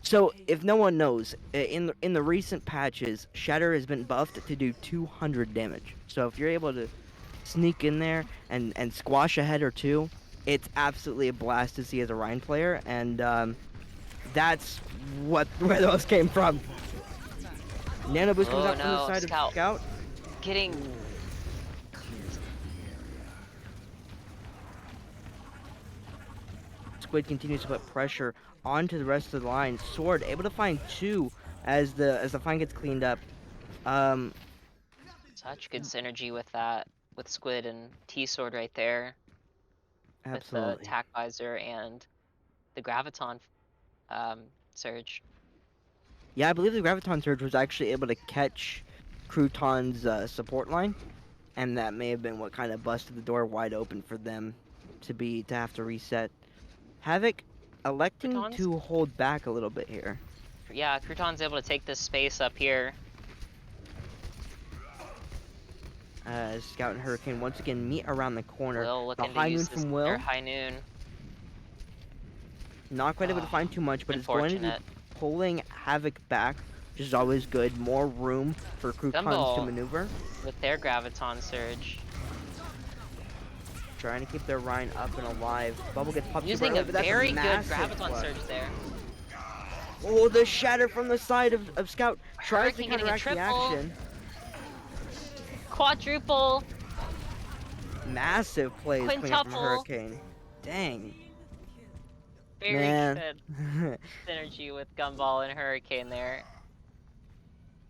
So, if no one knows, in the recent patches, Shatter has been buffed to do 200 damage. So if you're able to sneak in there and squash a head or two, it's absolutely a blast to see as a Rhine player, and that's where those came from. Nano Boost comes out from the side of Scout. Getting... Squid continues to put pressure onto the rest of the line. Sword able to find two as the fight gets cleaned up. Such good synergy with that, with Squid and T-Sword right there. Absolutely. With the attack visor and the Graviton surge. Yeah, I believe the Graviton surge was actually able to catch Crouton's support line, and that may have been what kind of busted the door wide open for them to have to reset. Havoc electing Croutons? to hold back a little bit here. Yeah, Crouton's able to take this space up here. Scout and Hurricane once again meet around the corner. Will The looking to high noon use from Will. High noon. Not quite able to find too much, but it's going to be pulling Havoc back, which is always good. More room for Croutons to maneuver. With their Graviton surge. Trying to keep their Rhine up and alive. Bubble gets popped Using super a early, but that's very a good Graviton surge there. Oh, the shatter from the side of Scout. Tries to counteract the action. Quadruple. Massive plays coming up from Hurricane. Dang. Very good synergy with Gumball and Hurricane there.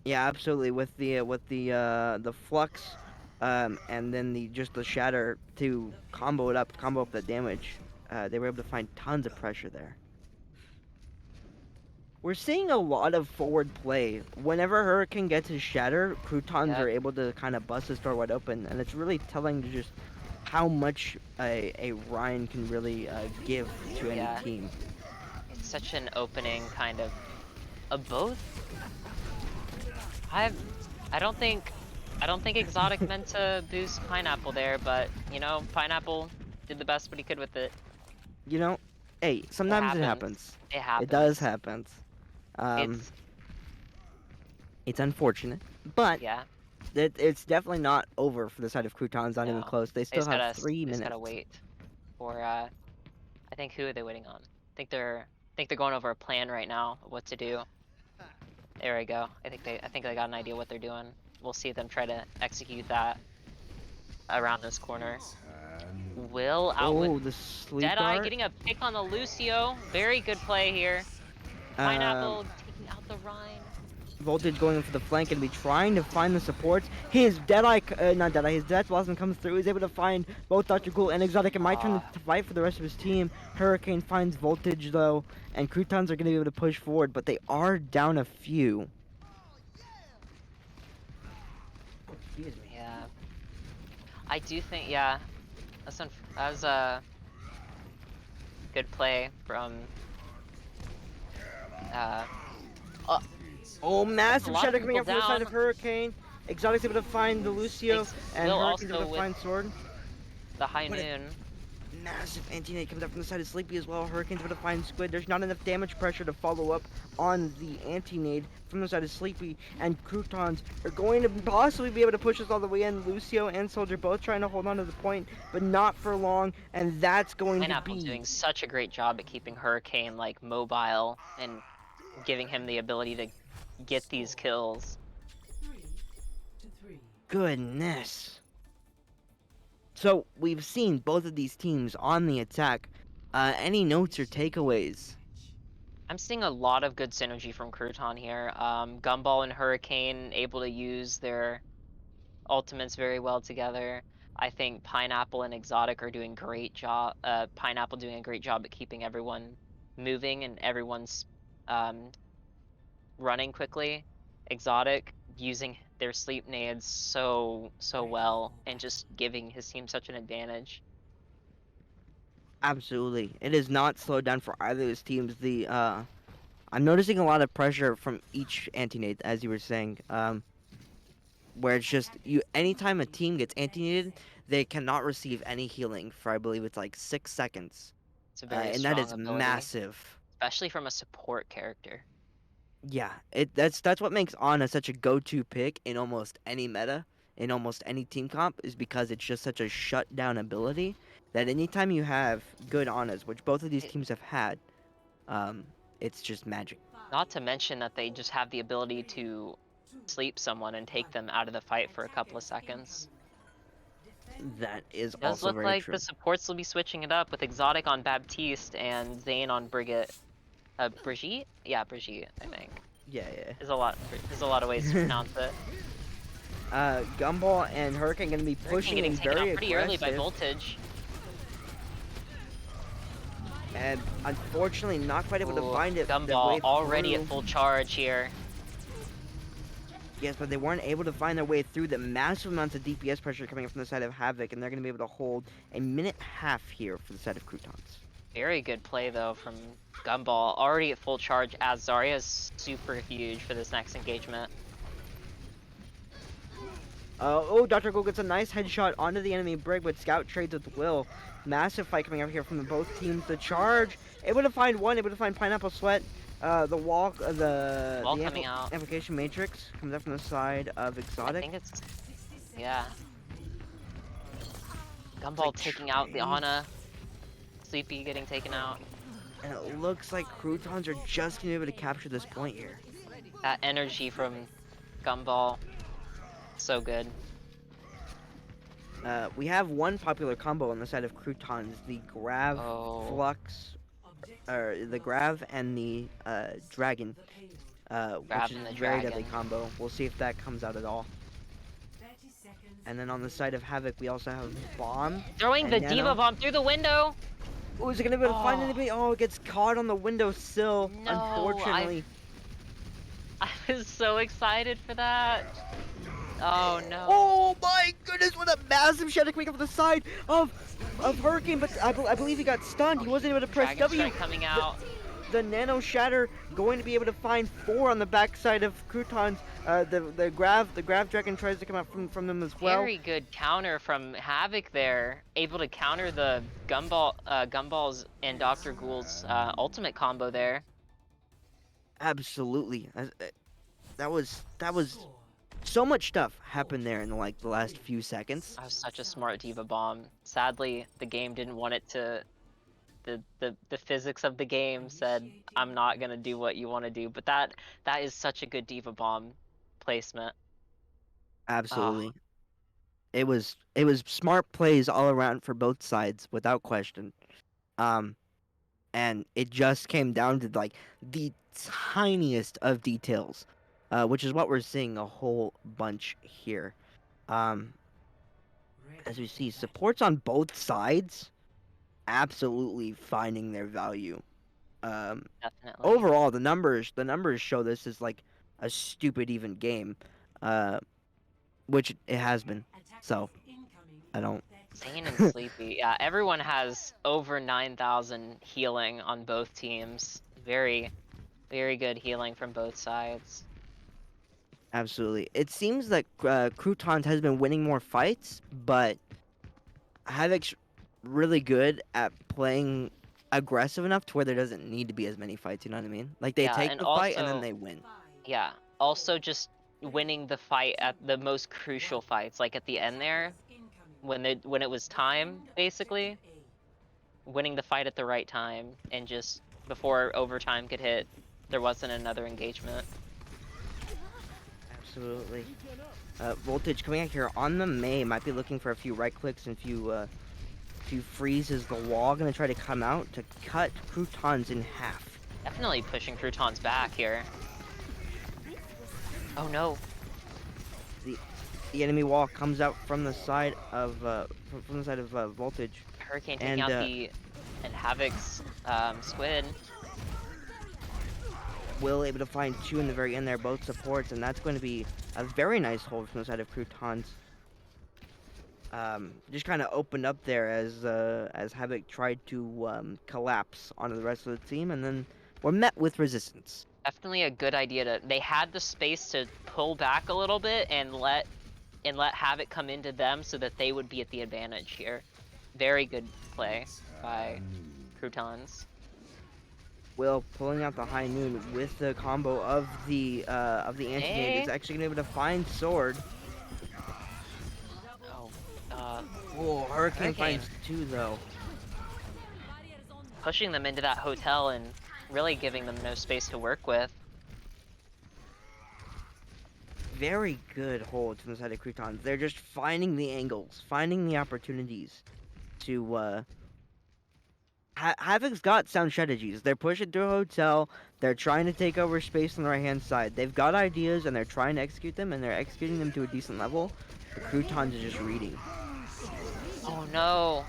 Yeah, absolutely. With the flux, and then the shatter to combo up the damage. They were able to find tons of pressure there. We're seeing a lot of forward play. Whenever Hurricane gets his shatter, Croutons are Yep. able to kind of bust his door wide open, and it's really telling to just how much a Ryan can really give to any Yeah. team. It's such an opening kind of both. I've I don't think Exotic meant to boost Pineapple there, but you know, Pineapple did the best what he could with it. You know, hey, It sometimes it happens. happens. It It does happens. happen. Um, It's it's unfortunate, but yeah. it's definitely not over for the side of Croutons. Not even No. close. They still have 3 minutes. Wait for I think who are they waiting on? I think they're going over a plan right now of what to do. There we go. I think they got an idea what they're doing. We'll see them try to execute that around this corner. Will out with Oh, the sleep Deadeye dart. getting a pick on the Lucio. Very good play here. Um, Pineapple taking out the Rhine. Voltage going in for the flank and be trying to find the supports. His Deadeye, not Deadeye, his Death Blossom comes through. He's able to find both Dr. Ghoul and Exotic. It might turn Ah, to fight for the rest of his team. Hurricane finds Voltage though, and Croutons are going to be able to push forward, but they are down a few. Excuse me. yeah. I do think yeah. That was a good play from uh. uh Oh, that's a massive lot of shadow coming people out from the side down. of Hurricane. Exotic's able to find the Lucio, and Will Hurricane's able also to with find Sword. the High What a Noon. massive anti-nade comes up from the side of Sleepy as well. Hurricane's able to find Squid. There's not enough damage pressure to follow up on the anti-nade from the side of Sleepy, and Croutons are going to possibly be able to push us all the way in. Lucio and Soldier both trying to hold on to the point, but not for long, and that's going to Pineapple be doing such a great job at keeping Hurricane like mobile and giving him the ability to get these kills. goodness. So we've seen both of these teams on the attack. Any notes or takeaways? I'm seeing a lot of good synergy from Crouton here. Gumball and Hurricane able to use their ultimates very well together. I think Pineapple and Exotic are doing great job. Pineapple doing a great job at keeping everyone moving and everyone's um, running quickly. Exotic using their sleep nades so well and just giving his team such an advantage. Absolutely. It is not slowed down for either of those teams. I'm noticing a lot of pressure from each anti-nade, as you were saying. Where it's just anytime a team gets anti-nated, they cannot receive any healing for I believe it's like 6 seconds. It's a very And that strong is ability, massive. especially from a support character. Yeah, that's what makes Ana such a go-to pick in almost any meta, in almost any team comp, is because it's just such a shutdown ability that anytime you have good Anas, which both of these It, teams have had, um, it's just magic. not to mention that they just have the ability to sleep someone and take them out of the fight for a couple of seconds. That is Does also look very like the true. supports will be switching it up with Exotic on Baptiste and Zane on Brigitte. Brigitte? Yeah, Brigitte, I think. Yeah, yeah. There's a lot of ways to pronounce it. Gumball and Hurricane going to be Hurricane pushing getting in taken out very pretty early by aggressive, Voltage. and unfortunately not quite able to Ooh, find it their Gumball way already at through. full charge here. Yes, but they weren't able to find their way through the massive amounts of DPS pressure coming from the side of Havoc, and they're going to be able to hold a minute half here for the side of Croutons. Very good play though from Gumball, already at full charge as Zarya is super huge for this next engagement. Oh, Dr. Go gets a nice headshot onto the enemy brig, but Scout trades with Will. Massive fight coming up here from both teams. The charge, able to find one, able to find Pineapple Sweat. The wall, Wall coming out. amplification matrix comes up from the side of I Exotic. think it's yeah. It's Gumball like taking out the trade, Ana. Sleepy getting taken out. and it looks like Croutons are just gonna be able to capture this point here. That energy from Gumball. So good. We have one popular combo on the side of Croutons: the Grav Oh. Flux, or the Grav and the Dragon. which is Grabbing the a very deadly dragon. combo. We'll see if that comes out at all. And then on the side of Havoc, we also have Bomb Throwing the and Diva Nano. Bomb through the window. Oh, is it gonna be able to find Oh anybody? Oh, it gets caught on the windowsill, no! unfortunately. I was so excited for that. Oh no! Oh my goodness, what a massive shadow coming up from the side of Hurricane, but I believe he got stunned. Oh, He wasn't able to press Dragon W. Strike coming out. The Nano Shatter going to be able to find 4 on the backside of Crewtons. The Grav Dragon tries to come out from them as well. Very good counter from Havoc there. Able to counter the Gumball's and Dr. Ghoul's ultimate combo there. Absolutely. That was so much stuff happened there in like the last few seconds. That was such a smart Diva Bomb. Sadly, the game didn't want it to. The physics of the game said, I'm not gonna do what you want to do. But that is such a good Diva Bomb placement. Ah, Absolutely. It was smart plays all around for both sides without question. Um and it just came down to like the tiniest of details, which is what we're seeing a whole bunch here. Um, as we see, supports on both sides absolutely finding their value. Um, definitely. Overall, the numbers show this is like a stupid even game, uh, which it has been. So I don't. Sane and Sleepy. Yeah, everyone has over 9,000 healing on both teams. Very, very good healing from both sides. Absolutely. It seems that Croutons has been winning more fights, but Havoc's really good at playing aggressive enough to where there doesn't need to be as many fights. You know what I mean? Like they Yeah, take and the fight and then also, they win. yeah, also just winning the fight at the most crucial fights, like at the end there, when it was time, basically, winning the fight at the right time, and just before overtime could hit, there wasn't another engagement. Absolutely. Voltage coming out here on the May might be looking for a few right clicks and few freezes. The wall gonna try to come out to cut Croutons in half. Definitely pushing Croutons back here. Oh no. The the enemy wall comes out from the side of from the side of Voltage, Hurricane taking and out the and Havoc's squid. Will able to find 2 in the very end there, both supports, and that's going to be a very nice hold from the side of Croutons. Just kind of opened up there as Havoc tried to collapse onto the rest of the team, and then were met with resistance. Definitely a good idea to. They had the space to pull back a little bit and let Havoc come into them so that they would be at the advantage here. Very good play by Croutons. Will pulling out the high noon with the combo of the anti-nade is actually gonna be able to find sword. Oh, Whoa, Hurricane finds 2 though. pushing them into that hotel and really giving them no space to work with. Very good holds from the side of Croutons. They're just finding the angles, finding the opportunities to Havoc's got sound strategies. They're pushing through a hotel. They're trying to take over space on the right-hand side. They've got ideas, and they're trying to execute them, and they're executing them to a decent level. The Croutons are just reading. Oh no.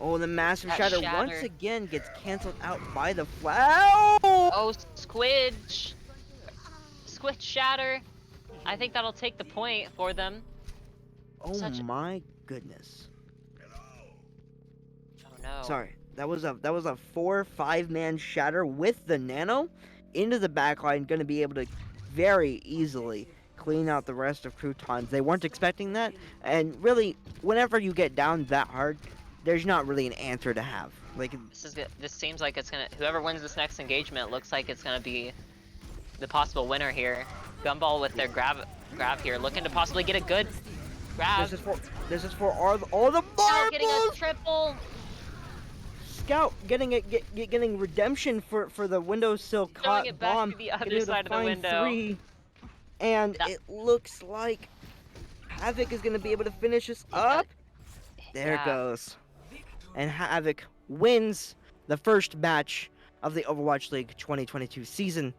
Oh, the massive That shatter shatter. once again gets canceled out by the flag. Oh, Squid shatter. I think that'll take the point for them. Oh my goodness. Oh no. Sorry. That was a 4-5 man shatter with the nano into the backline, going to be able to very easily clean out the rest of Croutons. They weren't expecting that, and really, whenever you get down that hard, there's not really an answer to have. Like This seems like it's gonna. Whoever wins this next engagement looks like it's gonna be the possible winner here. Gumball with their grab here, looking to possibly get a good grab. This is for all the Now marbles. getting a triple. Scout getting redemption for the windowsill Throwing caught it back bomb. to the other getting able to side of the find window. 3, and it looks like Havoc is gonna be able to finish this up. There it goes, and Havoc wins the first match of the Overwatch League 2022 season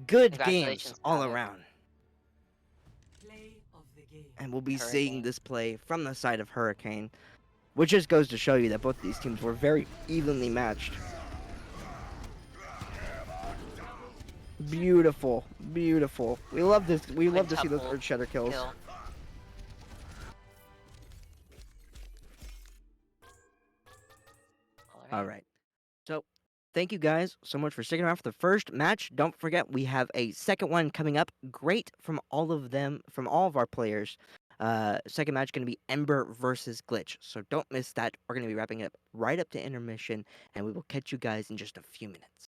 Good games Congratulations, all Havoc. around. And we'll be seeing Hurricane. this play from the side of Hurricane, which just goes to show you that both these teams were very evenly matched. Beautiful, beautiful. We love this. We love to see those Quintuple Earthshatter kills. kill. All Alright. right. So, thank you guys so much for sticking around for the first match. Don't forget, we have a second one coming up. Great from all of them, from all of our players. Second match going to be Ember versus Glitch. So don't miss that. We're going to be wrapping it up right up to intermission, and we will catch you guys in just a few minutes.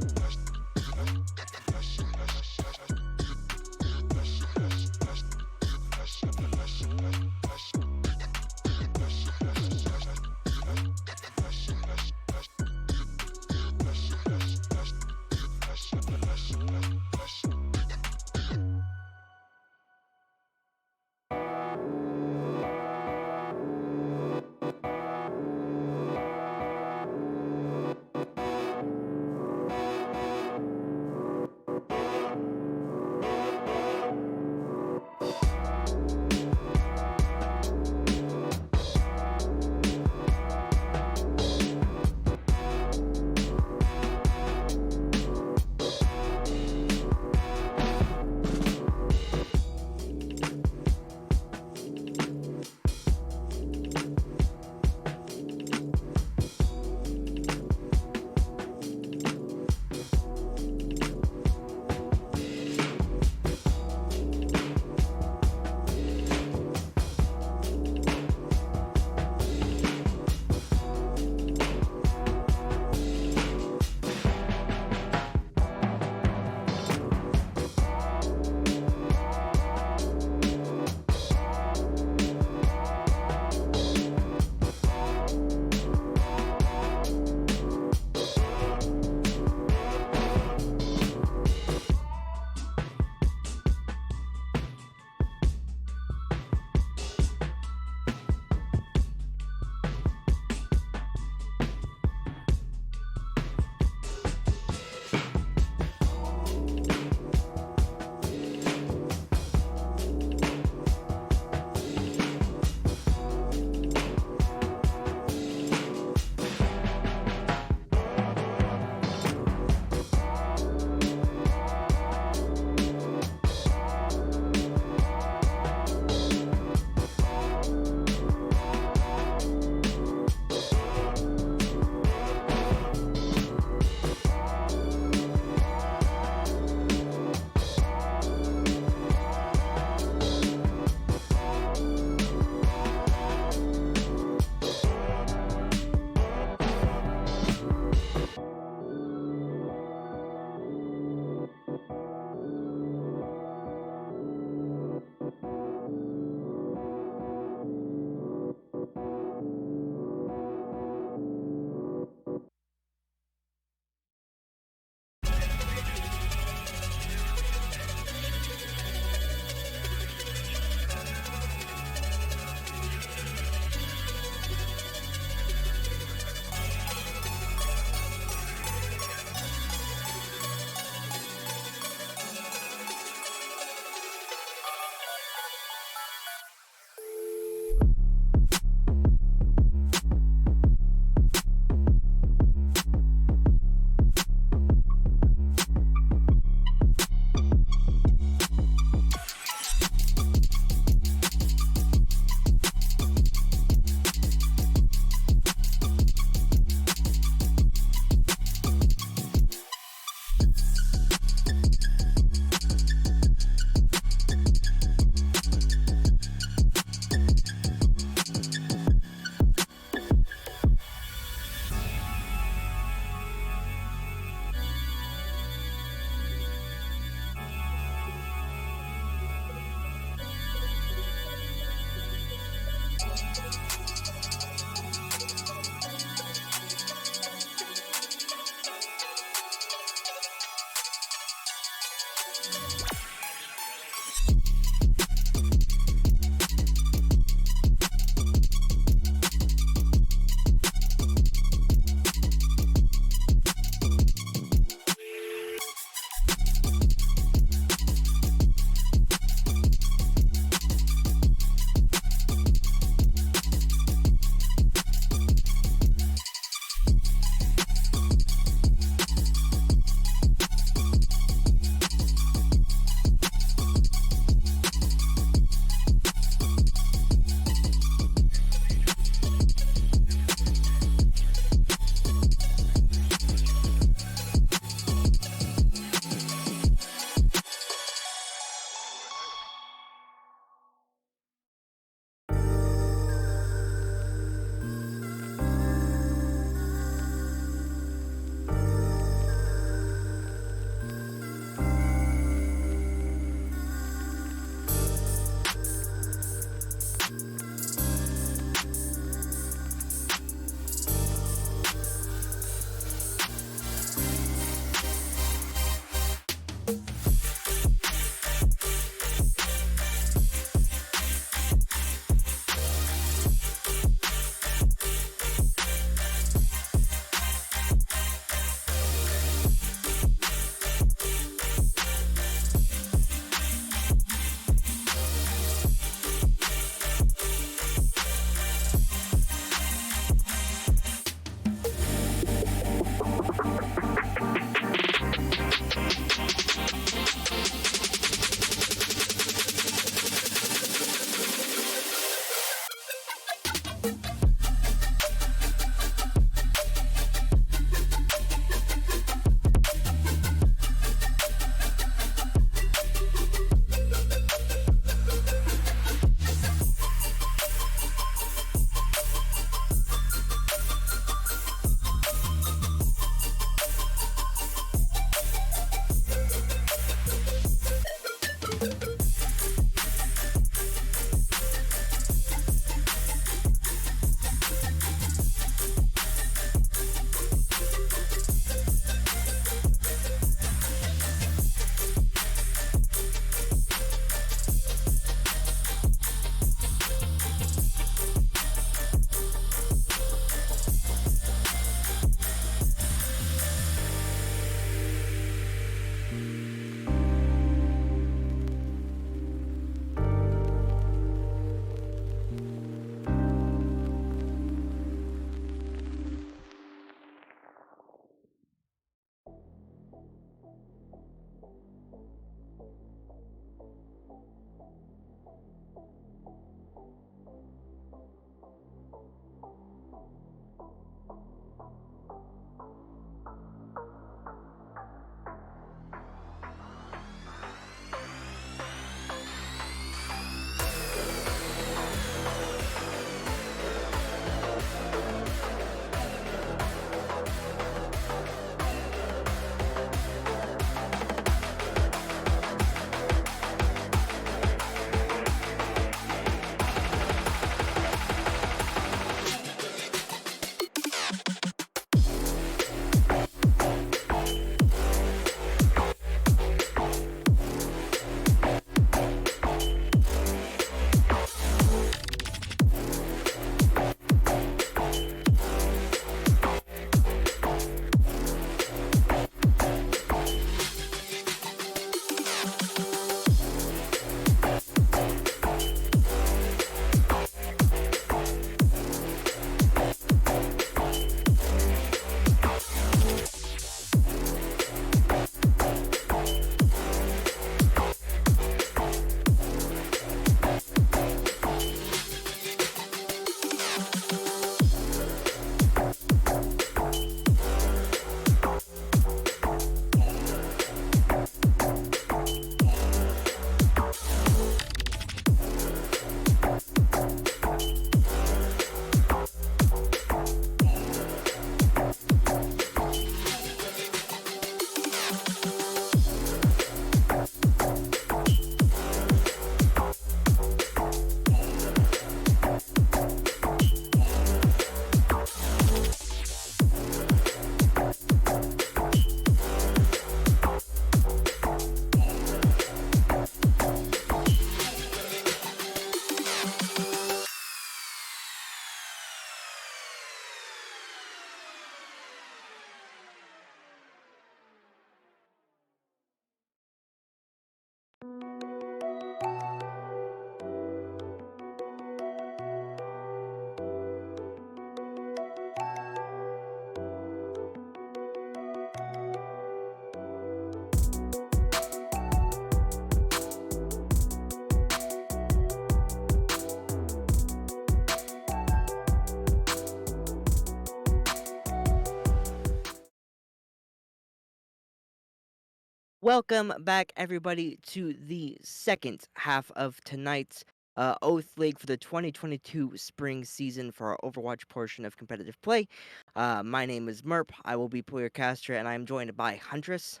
Welcome back, everybody, to the second half of tonight's Oath League for the 2022 spring season for our Overwatch portion of competitive play. My name is Merp. I will be player caster, and I am joined by Huntress.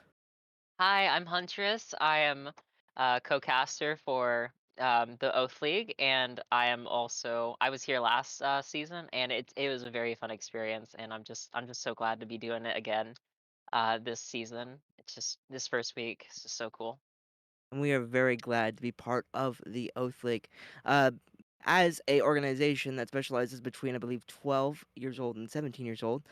Hi, I'm Huntress. I am co-caster for the Oath League, and I was here last season, and it was a very fun experience, and I'm just so glad to be doing it again this season. It's just this first week. It's just so cool. And we are very glad to be part of the Oath League. Uh, as a organization that specializes between, I believe, 12 years old and 17 years old,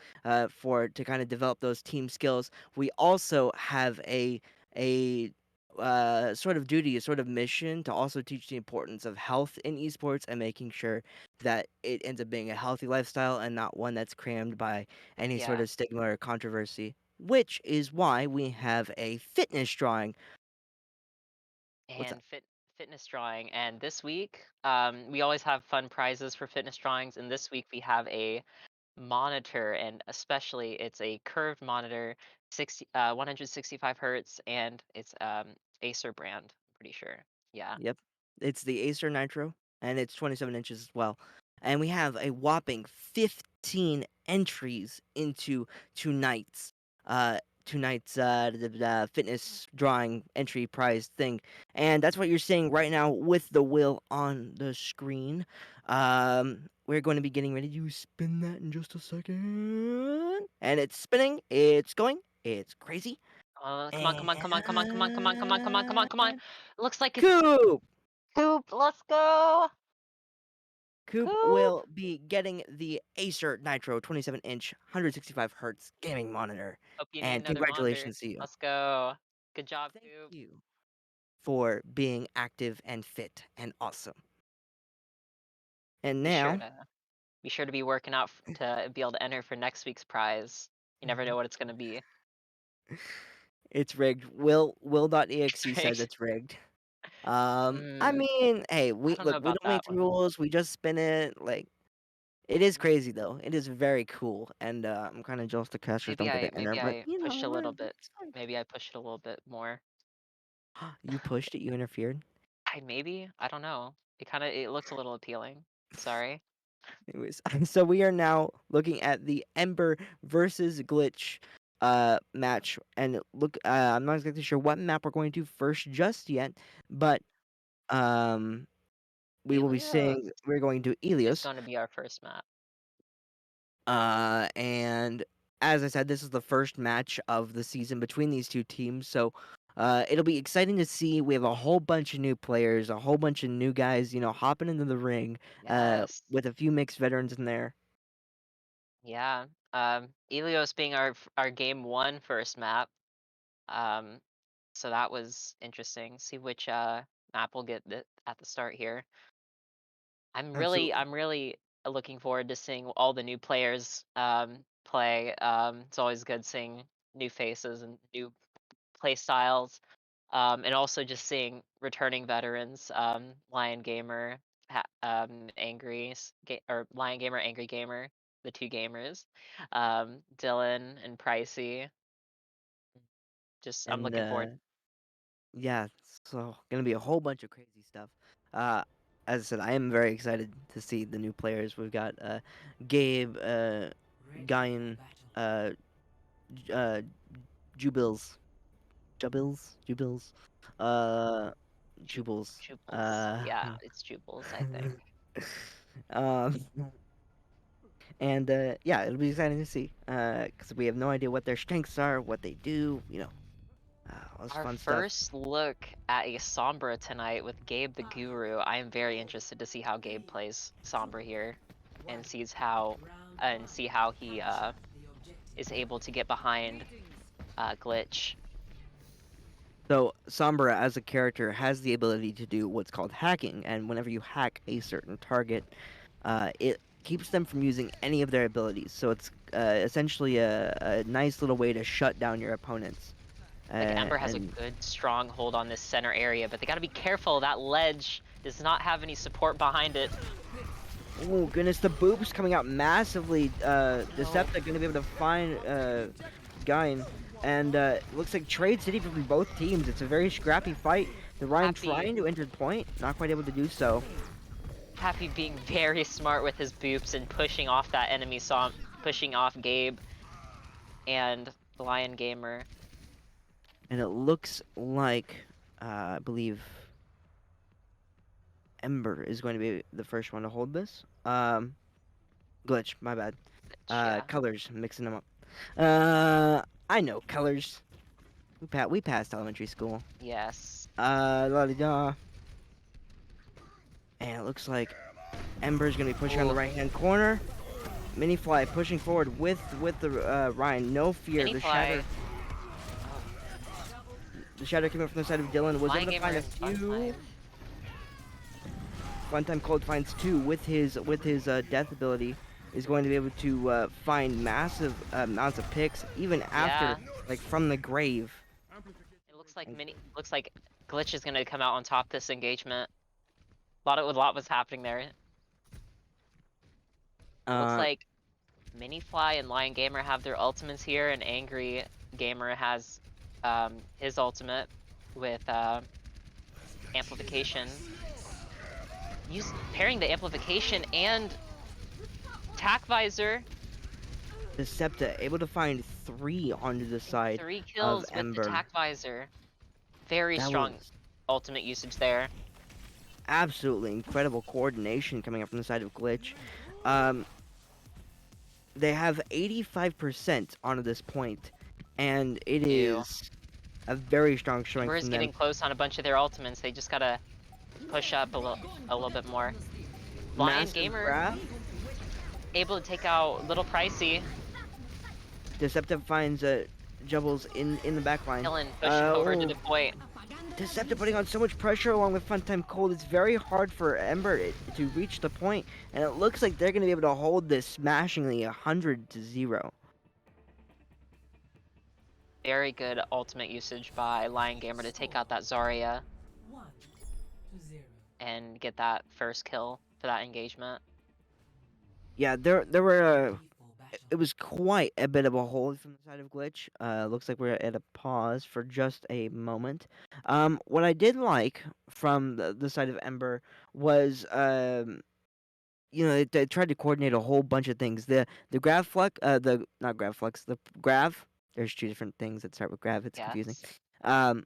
for to kind of develop those team skills, we also have a sort of duty, a sort of mission to also teach the importance of health in esports and making sure that it ends up being a healthy lifestyle and not one that's crammed by any sort Yeah, of stigma or controversy. Which is why we have a fitness drawing. What's up? and fitness drawing, and this week we always have fun prizes for fitness drawings, and this week we have a monitor, and especially it's a curved monitor, 165 hertz, and it's Acer brand, I'm pretty sure. Yeah. Yep. It's the Acer Nitro, and it's 27 inches as well. And we have a whopping 15 entries into tonight's the fitness drawing entry prize thing. And that's what you're seeing right now with the wheel on the screen. We're going to be getting ready to spin that in just a second. And it's spinning, it's going, it's crazy. Come on, come on, come on, come on, come on, come on, come on, come on, come on, come on. And Looks like it's Coop! Coop. Let's go. Coop Coop. will be getting the Acer Nitro 27-inch 165 hertz gaming monitor. Hope you need And another monitor. congratulations to you. Let's go. Good job, Thank Coop. you for being active and fit and awesome. And Be sure now, to be sure to be working out to be able to enter for next week's prize. You never know what it's gonna be. it's rigged. Will.exe says Rigged. it's rigged. I Mm, mean, hey, I we don't know look, we about don't make that the one. rules, we just spin it. Like, it is crazy though. It is very cool. And I'm kind of jealous the casters don't get to enter, Maybe but I pushed a little bit. it's fine. Maybe I pushed it a little bit more. You pushed it, you interfered. I don't know. It looked a little appealing. Sorry. Anyways, so we are now looking at the Ember versus Glitch match, and look, I'm not exactly sure what map we're going to first just yet, but um we will be Helios seeing we're going to is Elios, going to be our first map. and as I said, this is the first match of the season between these two teams, so it'll be exciting to see. We have a whole bunch of new players, a whole bunch of new guys, hopping into the ring, Yes. with a few mixed veterans in there. Yeah. Helios being our game one first map. Um, so that was interesting. See which map we'll get at the start here. Absolutely. I'm really looking forward to seeing all the new players play. It's always good seeing new faces and new play styles, and also just seeing returning veterans, Lion Gamer, or Lion Gamer, Angry Gamer, the two gamers, Dylan and Pricey. Just I'm And looking forward. yeah, so gonna be a whole bunch of crazy stuff. Uh, as I said, I am very excited to see the new players. We've got Gabe, Guyan, uh, uh, Jubils, Jubils, uh, Jubils. Jubles. Yeah, it's Jubles, I think. um, and yeah, it'll be exciting to see. Because we have no idea what their strengths are, what they do. All this Our fun stuff. first look at a Sombra tonight with Gabe the Guru. I am very interested to see how Gabe plays Sombra here, and see how he is able to get behind Glitch. So Sombra, as a character, has the ability to do what's called hacking, and whenever you hack a certain target, it keeps them from using any of their abilities. So it's essentially a nice little way to shut down your opponents. Like Ember has a And good strong hold on this center area, but they gotta be careful. That ledge does not have any support behind it. oh goodness, the boobs coming out massively. No. Deceptive gonna be able to find Guyan. And it looks like trade city from both teams. It's a very scrappy fight. The Ryan Happy, trying to enter the point, not quite able to do so. Happy being very smart with his boops and pushing off that enemy, pushing off Gabe and the Lion Gamer. And it looks like, I believe Ember is going to be the first one to hold this. Glitch, my bad. Yeah. Colors, mixing them up. I know colors. We passed elementary school. Yes. La di da. And it looks like Ember's gonna be pushing on the Ooh. right hand corner. Mini Fly pushing forward with the Ryan. No fear. Mini The Fly. Shatter. Oh. The Shatter came up from the side of Dylan. Was able Lion to Gamer find a and few. Funtime. Funtime Cold finds two with his death ability. Is going to be able to find massive amounts of picks even after, Yeah. like, from the grave. It looks like Glitch is gonna come out on top this engagement. A lot was happening there. It looks Uh, like Mini Fly and Lion Gamer have their ultimates here, and Angry Gamer has his ultimate with amplification. Pairing the amplification and tack visor. Decepta able to find three onto the side 3 of kills with the Ember. tack visor. Very That strong was ultimate usage there. absolutely incredible coordination coming up from the side of Glitch. Um, they have 85% onto this point, and it Ew. is a very strong showing Ember is from them. getting close on a bunch of their ultimates. They just gotta push up a little bit more. Lion Massive Gamer graph. able to take out Little Pricey. Deceptive finds Jubbles in the back line. Dylan pushing over to Oh, the point. Deceptive putting on so much pressure along with Funtime Cold. It's very hard for Ember to reach the point, and it looks like they're going to be able to hold this smashingly 100-0. Very good ultimate usage by Lion Gamer to take out that Zarya and get that first kill for that engagement. Yeah, there were it was quite a bit of a hold from the side of Glitch. Looks like we're at a pause for just a moment. What I did like from the side of Ember was they tried to coordinate a whole bunch of things. The grav flux, the not grav flux, the grav. There's two different things that start with grav. It's confusing. Yes. Um,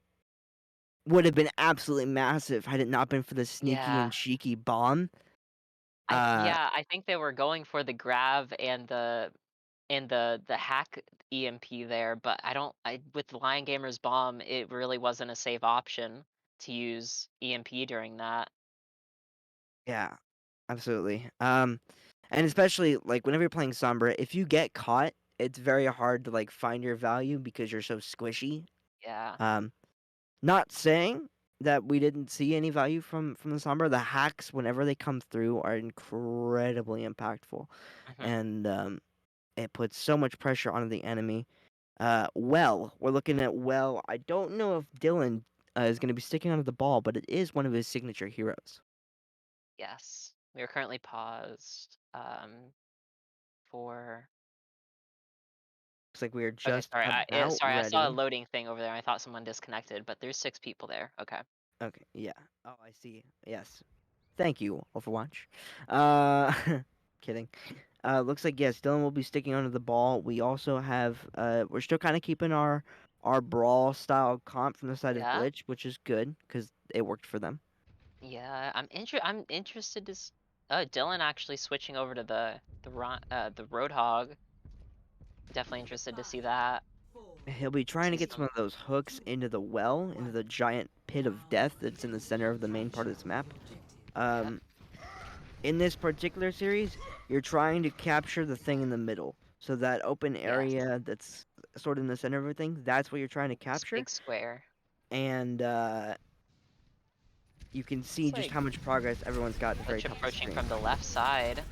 would have been absolutely massive had it not been for the sneaky Yeah. and cheeky bomb. I think they were going for the grav and the hack EMP there, but I with the Lion Gamer's bomb, it really wasn't a safe option to use EMP during that. Yeah, absolutely. And especially like whenever you're playing Sombra, if you get caught, it's very hard to like find your value because you're so squishy. Yeah. Um, Not saying that we didn't see any value from the Sombra. The hacks, whenever they come through, are incredibly impactful, Hmm. and it puts so much pressure on the enemy. We're looking at Well. I don't know if Dylan is going to be sticking onto the ball, but it is one of his signature heroes. Yes. We are currently paused for Looks like we are Okay, just sorry. about I saw a ready. loading thing over there. I thought someone disconnected, but there's 6 people there. Okay. Okay, yeah. Oh, I see. Yes. Thank you, Overwatch. Uh, kidding. Looks like yes, Dylan will be sticking onto the ball. We also have we're still kind of keeping our brawl style comp from the side of Yeah. Glitch, which is good because it worked for them. Yeah, I'm interested to Dylan actually switching over to the Roadhog. Definitely interested to see that. He'll be trying to See get some some of those hooks into the well, into the giant pit of death that's in the center of the main part of this map. Yep. Um, in this particular series, you're trying to capture the thing in the middle. So that open Yes. area that's sort of in the center of everything, that's what you're trying to This capture. big square. And you can see It's just like how much progress everyone's got at the very Glitch top of the approaching screen. from the left side.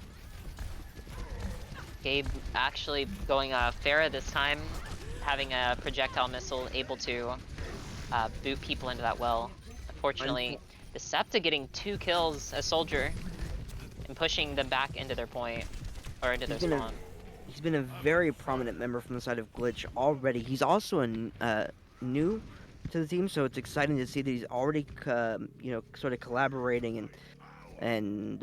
Gabe actually going Pharah this time, having a projectile missile able to boot people into that well. Unfortunately, the Septa getting 2 kills as Soldier and pushing them back into their point or into He's their gonna spawn. He's been a very prominent member from the side of Glitch already. He's also new to the team, so it's exciting to see that he's already, sort of collaborating and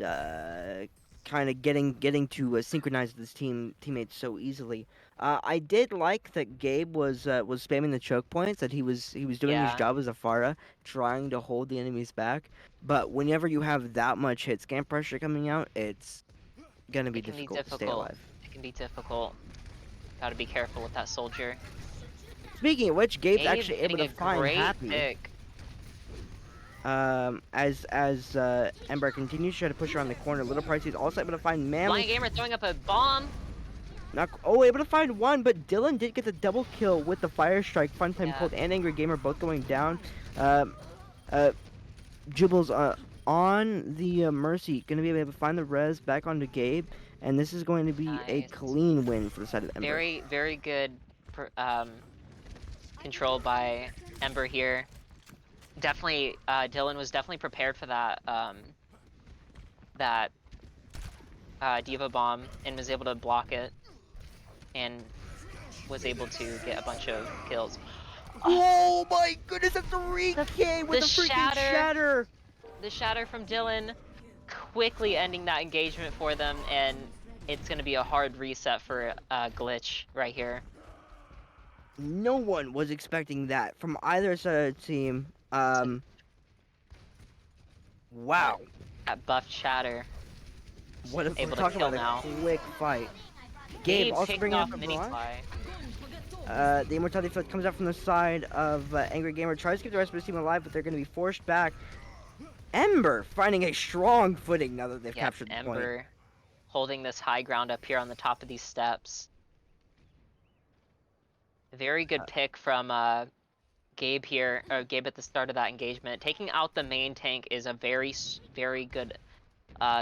kind of getting to synchronize with his teammates so easily. I did like that Gabe was spamming the choke points. That he was doing his Yeah, job as a Pharah, trying to hold the enemies back. But whenever you have that much hit scan pressure coming out, it's gonna be it can be difficult to stay difficult. alive. It can be difficult. Gotta be careful with that soldier. Speaking of which, Gabe's Gabe actually able getting to a find great Happy. pick. As Ember continues to try to push around the corner, Little Pricey is also able to find Manly. Blind Gamer throwing up a bomb. Able to find one, but Dylan did get the double kill with the Fire Strike. Funtime Yeah, Cold and Angry Gamer both going down. Um, uh, Jubal's on the Mercy, gonna be able to find the res back onto Gabe, and this is going to be a nice. clean win for the side of Ember. Very, very good control by Ember here. Definitely, Dylan was definitely prepared for that Diva bomb and was able to block it and was able to get a bunch of kills. Oh my goodness, a 3K with The a freaking shatter, shatter! the shatter from Dylan, quickly ending that engagement for them, and it's gonna be a hard reset for Glitch right here. No one was expecting that from either side of the team. So that, Wow. that buffed shatter What if we're able to talking kill about now. a quick fight? Gabe Gabe also picking bringing off up a Mini barrage. Fly. The Immortality Field comes out from the side of Angry Gamer. Tries to keep the rest of his team alive, but they're going to be forced back. Ember finding a strong footing now that they've Yep, captured the point. Ember holding this high ground up here on the top of these steps. Very good pick from Gabe here, or Gabe at the start of that engagement. Taking out the main tank is a very good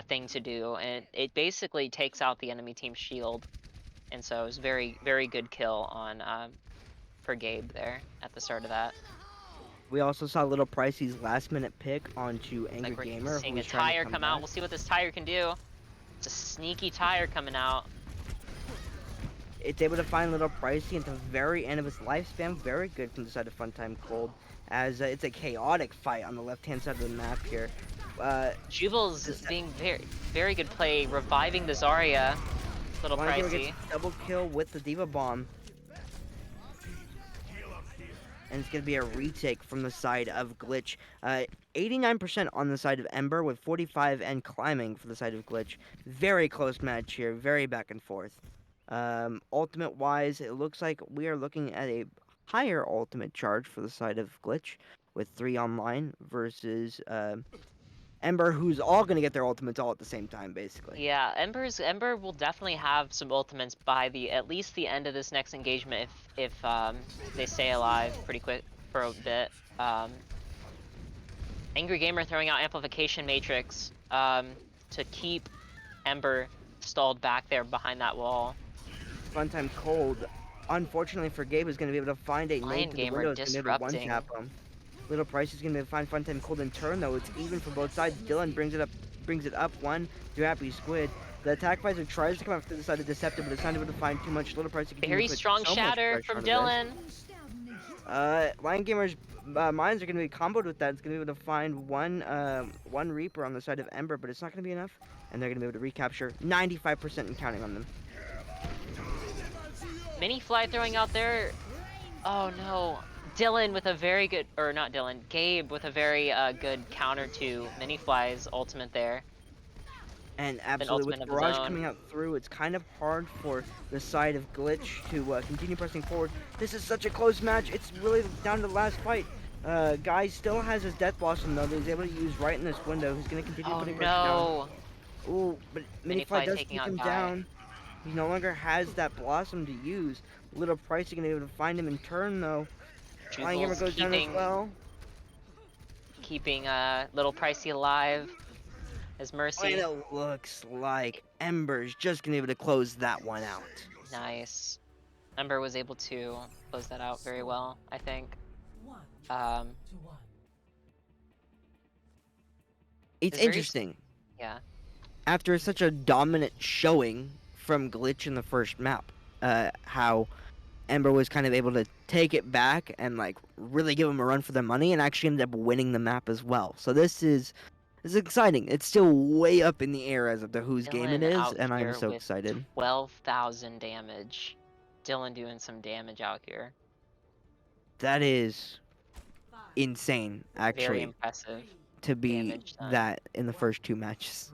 thing to do, and it basically takes out the enemy team's shield. And so it was very good kill on for Gabe there at the start of that. We also saw Little Pricey's last minute pick onto Angry Like we're Gamer, who seeing a was trying to tire come come out. back. We'll see what this tire can do. It's a sneaky tire coming out. It's able to find Little Pricey at the very end of his lifespan. Very good from the side of Funtime Cold, as it's a chaotic fight on the left-hand side of the map here. Jubal's This being very good play, reviving the Zarya. Little Blind Gamer pricey. gets a double kill with the Diva Bomb. And it's going to be a retake from the side of Glitch. 89% on the side of Ember, with 45 and climbing for the side of Glitch. Very close match here, very back and forth. Ultimate-wise, it looks like we are looking at a higher ultimate charge for the side of Glitch, with 3 online, versus Ember, who's all going to get their ultimates all at the same time, basically. Yeah, Ember will definitely have some ultimates by at least the end of this next engagement if they stay alive pretty quick for a bit. Angry Gamer throwing out Amplification Matrix to keep Ember stalled back there behind that wall. Funtime Cold, unfortunately for Gabe, is going to be able to find a nade Lion to the Gamer window. Is going to be able to disrupting. one-tap him. Little Price is going to be able to find Funtime Cold in turn, though. It's even from both sides. Dylan brings it up one to Happy Squid. The attack visor tries to come up to the side of Deceptive, but it's not able to find too much. Little Price continues Very to put strong so much shatter pressure from on Dylan. Lion Gamer's mines are going to be comboed with that. It's going to be able to find one Reaper on the side of Ember, but it's not going to be enough. And they're going to be able to recapture 95% and counting on them. Mini Fly throwing out there. Oh no. Dylan with a very good, or not Dylan, Gabe with a very good counter to Mini Fly's ultimate there. And An absolutely, ultimate with of his Barrage own. coming out through, it's kind of hard for the side of Glitch to continue pressing forward. This is such a close match. It's really down to the last fight. Guy still has his Death Blossom, though, that he's able to use right in this window. He's going to continue Oh putting pressure down. no. Ooh, but Mini Minifly Fly does taking keep out him Guy. down. He no longer has that Blossom to use. Little Pricey going to be able to find him in turn, though. Flying Gamer Jubal's goes down as well. keeping Little Pricey alive as And Mercy. it looks like Ember's just going to be able to close that one out. Nice. Ember was able to close that out very well, I think. It's interesting. Yeah. After such a dominant showing from Glitch in the first map. How Ember was kind of able to take it back and like really give them a run for their money, and actually ended up winning the map as well. So this is exciting. It's still way up in the air as of to whose game it Dylan is, out and I'm here so with excited. 12,000 damage. Dylan doing some damage out here. That is insane, Very actually, impressive to be damage done. that in the first 2 matches.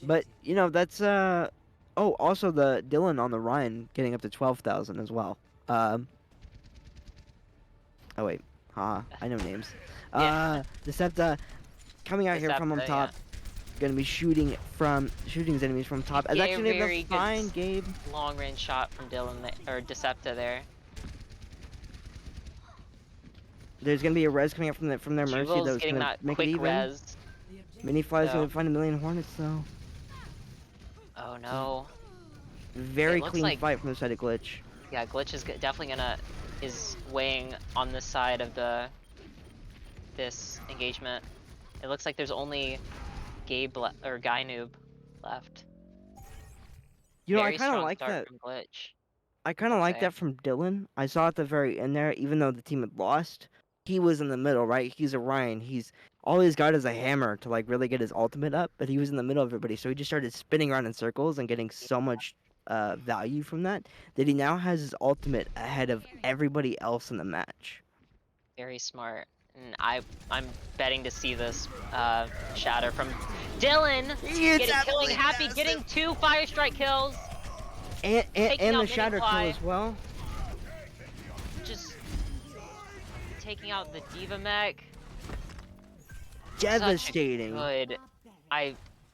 But you know that's oh, also the Dylan on the Ryan getting up to 12,000 as well. Oh wait, I know names. Yeah. Decepta coming out here from on Decepta, top, gonna be shooting his enemies from top. As yeah. actually able Very to good find Gabe. long range shot from Dylan or Decepta there. There's gonna be a res coming up from their mercy Jubal's that's getting gonna that make it quick even. res. Mini Fly's So. gonna find a million hornets though. Oh no. Very looks clean like- fight from the side of Glitch. Yeah, Glitch is definitely is weighing on the side of this engagement. It looks like there's only Gabe or Guy Noob left. You know, Very I kind of strong like start that. from Glitch. I kind of I'd like say. that from Dylan. I saw at the very end there, even though the team had lost, he was in the middle, right? He's a Ryan. He's all he's got is a hammer to like really get his ultimate up, but he was in the middle of everybody, so he just started spinning around in circles and getting so much value from that he now has his ultimate ahead of everybody else in the match. Very smart. And I'm betting to see this shatter from Dylan. Killing Happy, massive. getting 2 Fire Strike kills. And out the shatter kill Mini-Fly. as well. Just taking out the Diva mech. Devastating. Good.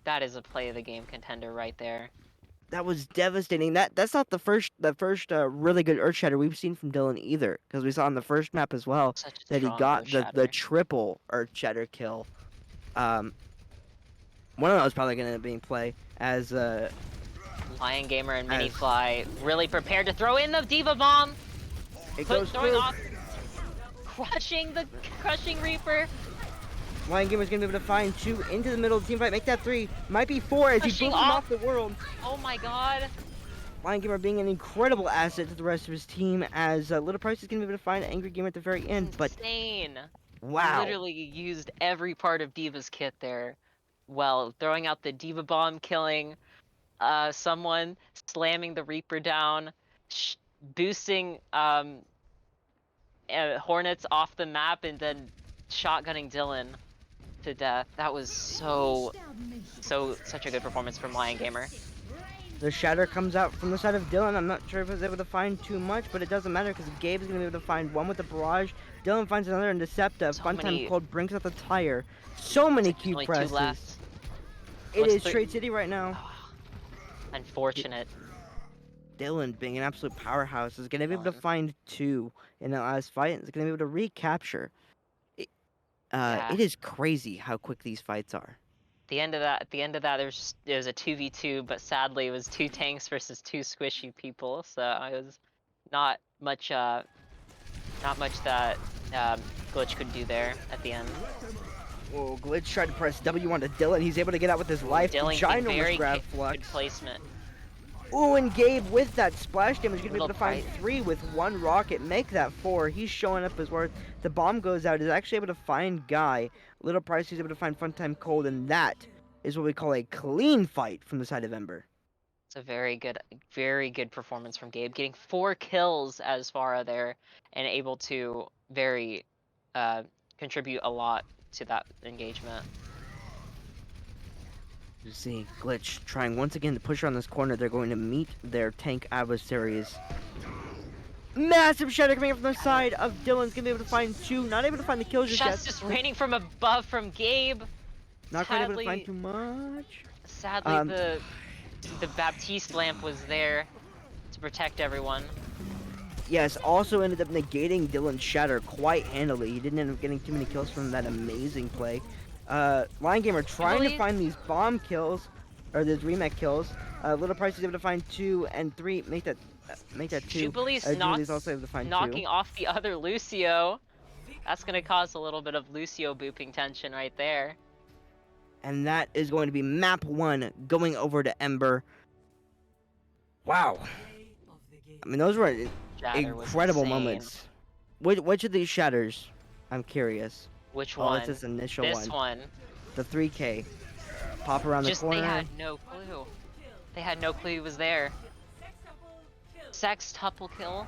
That is a play of the game contender right there. That was devastating. That's not the first really good Earth Shatter we've seen from Dylan either, because we saw in the first map as well Such a that he strong got Earth the Shatter. triple Earth Shatter kill. One of those probably gonna end up being play as Lion Gamer and Mini Fly really prepared to throw in the Diva Bomb. it goes Throwing through. off, crushing Reaper. Lion Gamer's gonna be able to find 2 into the middle of the team fight, make that 3, might be 4 as he Pushing booms him off. off the world. Oh my god. Lion Gamer being an incredible asset to the rest of his team, as Little Price is gonna be able to find Angry Gamer at the very end. Insane. But wow, Literally used every part of Diva's kit there. Well, throwing out the Diva Bomb, killing someone, slamming the Reaper down, boosting Hornets off the map, and then shotgunning Dylan to death. That was such a good performance from Lion Gamer. the shatter comes out from the side of Dylan. I'm not sure if he was able to find too much, but it doesn't matter because Gabe's gonna be able to find one with the barrage. Dylan finds another in Decepta. Funtime Cold brings out the tire. So many Q Only 2 presses. left. It What's is Trade City right now. Unfortunate. Dylan, being an absolute powerhouse, is gonna be able to find 2 in the last fight. Is gonna be able to recapture. It is crazy how quick these fights are. At the end of that, there's a 2v2, but sadly it was 2 tanks versus 2 squishy people, so it was not much that Glitch could do there at the end. Whoa, Glitch tried to press W onto Dylan. He's able to get out with his life. Dylan Ginormous grab good flux. placement. Ooh, and Gabe with that splash damage gonna be able Little to find 3 with 1 rocket, make that 4. He's showing up his worth. The bomb goes out. He's actually able to find Guy. Little Price is able to find Funtime Cold, and that is what we call a clean fight from the side of Ember. It's a very good performance from Gabe, getting 4 kills as far there, and able to very contribute a lot to that engagement. You see Glitch trying once again to push around this corner. They're going to meet their tank adversaries. Massive shatter coming up from the side of Dylan's gonna be able to find 2. Not able to find the kills just yet. Shots just raining from above from Gabe. Not quite able to find too much. Sadly, the Baptiste lamp was there to protect everyone. Yes, also ended up negating Dylan's shatter quite handily. He didn't end up getting too many kills from that amazing play. Lion Gamer trying to find these bomb kills, or these remake kills. Little Price is able to find 2 and 3. Make that 2. Jubilee's also able to find knocking 2. off the other Lucio. That's gonna cause a little bit of Lucio booping tension right there. And that is going to be map 1 going over to Ember. Wow. I mean, those were Shatter was incredible insane. moments. Which of these shatters? I'm curious. Which Oh, it's one? this initial This one. one. The 3K. Pop around the Just they corner. had no clue. They had no clue he was there. Sextuple kill?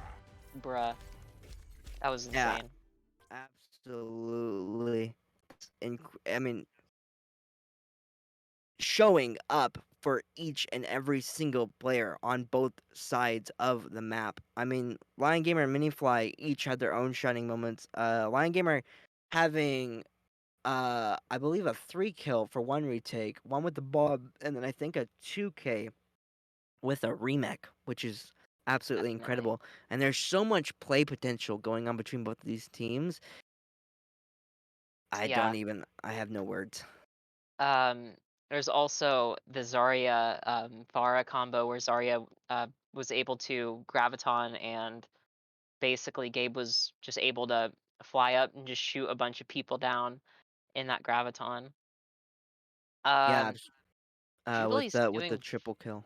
Bruh. That was Yeah, insane. absolutely. I mean, showing up for each and every single player on both sides of the map. I mean, Lion Gamer and Minifly each had their own shining moments. Lion Gamer having I believe a 3 kill for one retake, one with the Bob, and then I think a 2K with a remake, which is absolutely Definitely. incredible. And there's so much play potential going on between both of these teams. Yeah. I have no words. Um, there's also the Zarya Pharah combo where Zarya was able to graviton and basically Gabe was just able to fly up and just shoot a bunch of people down in that graviton. Yeah, Um, with Jubilee's the doing triple kill.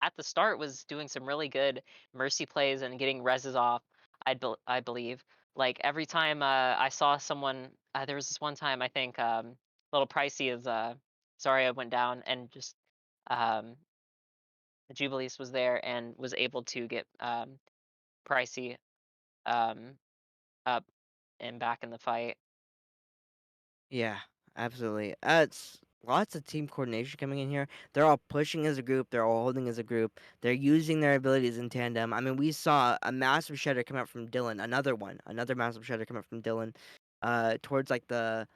at the start was doing some really good mercy plays and getting reses off. I believe like every time I saw someone, there was this one time I think little pricey as Zarya went down and just um, Jubilees was there and was able to get pricey um, up and back in the fight. Yeah, absolutely. It's lots of team coordination coming in here. They're all pushing as a group. They're all holding as a group. They're using their abilities in tandem. I mean, we saw a massive shredder come out from Dylan. Another massive shredder come out from Dylan. Towards like the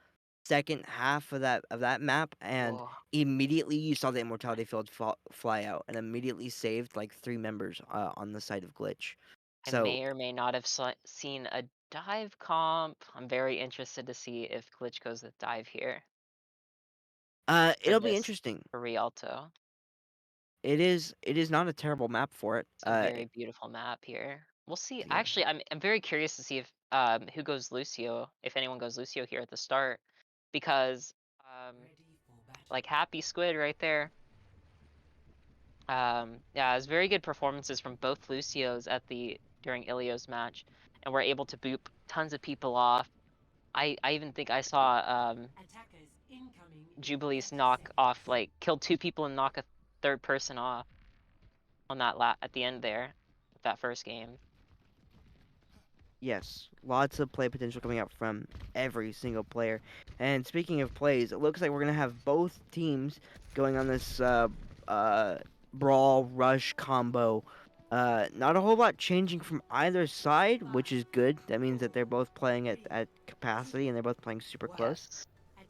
second half of that map, and Oh, immediately you saw the immortality field fly out, and immediately saved like 3 members on the side of Glitch. I So may or may not have seen a dive comp. I'm very interested to see if Glitch goes with dive here for it'll be this interesting. for Rialto. It is not a terrible map for it. It's a very beautiful map here. We'll see. Yeah. Actually, I'm very curious to see if who goes Lucio, if anyone goes Lucio here at the start, because um like Happy Squid right there. Yeah, it was very good performances from both Lucios at the during Ilio's match, and we're able to boop tons of people off. I even think I saw Jubilee's knock off like kill 2 people and knock a third person off on that at the end there, that first game. Yes, lots of play potential coming out from every single player. And speaking of plays, it looks like we're gonna have both teams going on this uh, brawl rush combo. Not a whole lot changing from either side, which is good. That means that they're both playing at capacity and they're both playing super close.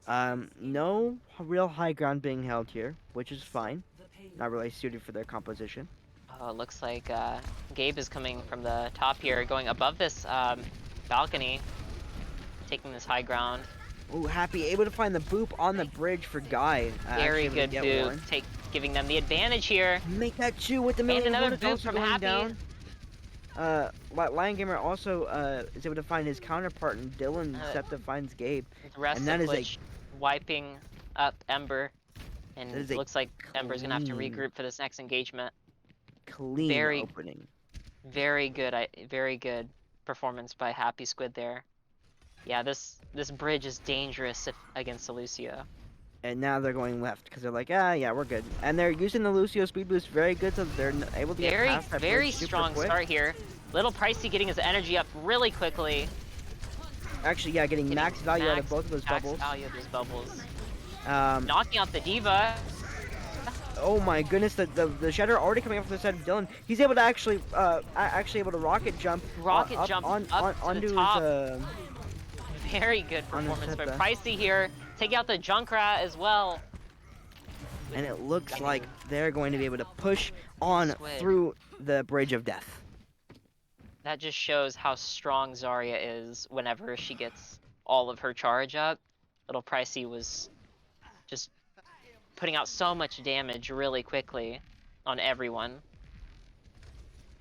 Yes. No real high ground being held here, which is fine. Not really suited for their composition. Oh, it looks like Gabe is coming from the top here, going above this balcony, taking this high ground. Ooh, Happy able to find the boop on the bridge for Guy. Actually Very able to good get boop, one. giving them the advantage here. Make that 2 with the And million another bullets boop also from going Happy. down. Lion Gamer also is able to find his counterpart, and Dylan Septa finds Gabe. The rest And of that is a Glitch wiping up Ember, and that is it a looks like Ember's gonna have to clean, regroup for this next engagement. clean Very, opening. very good. Very good performance by Happy Squid there. Yeah, this bridge is dangerous against the Lucio. And now they're going left because they're like, yeah, we're good. And they're using the Lucio speed boost very good, so they're able to get Very, past that very bridge super strong quick. start here. Little Pricey getting his energy up really quickly. Actually, yeah, getting max value out of both of those max bubbles. value of those bubbles. Um, Knocking out the Diva. Oh my goodness, the shatter already coming up from the side of Dylan. He's able to actually able to rocket jump Rocket up jump on up to onto the top. his Very good on his performance by Septa. Pricey here. Taking out the Junkrat as well. And it looks Getting like they're going to be able to push on Squid. through the bridge of death. That just shows how strong Zarya is whenever she gets all of her charge up. Little Pricey was just putting out so much damage really quickly on everyone.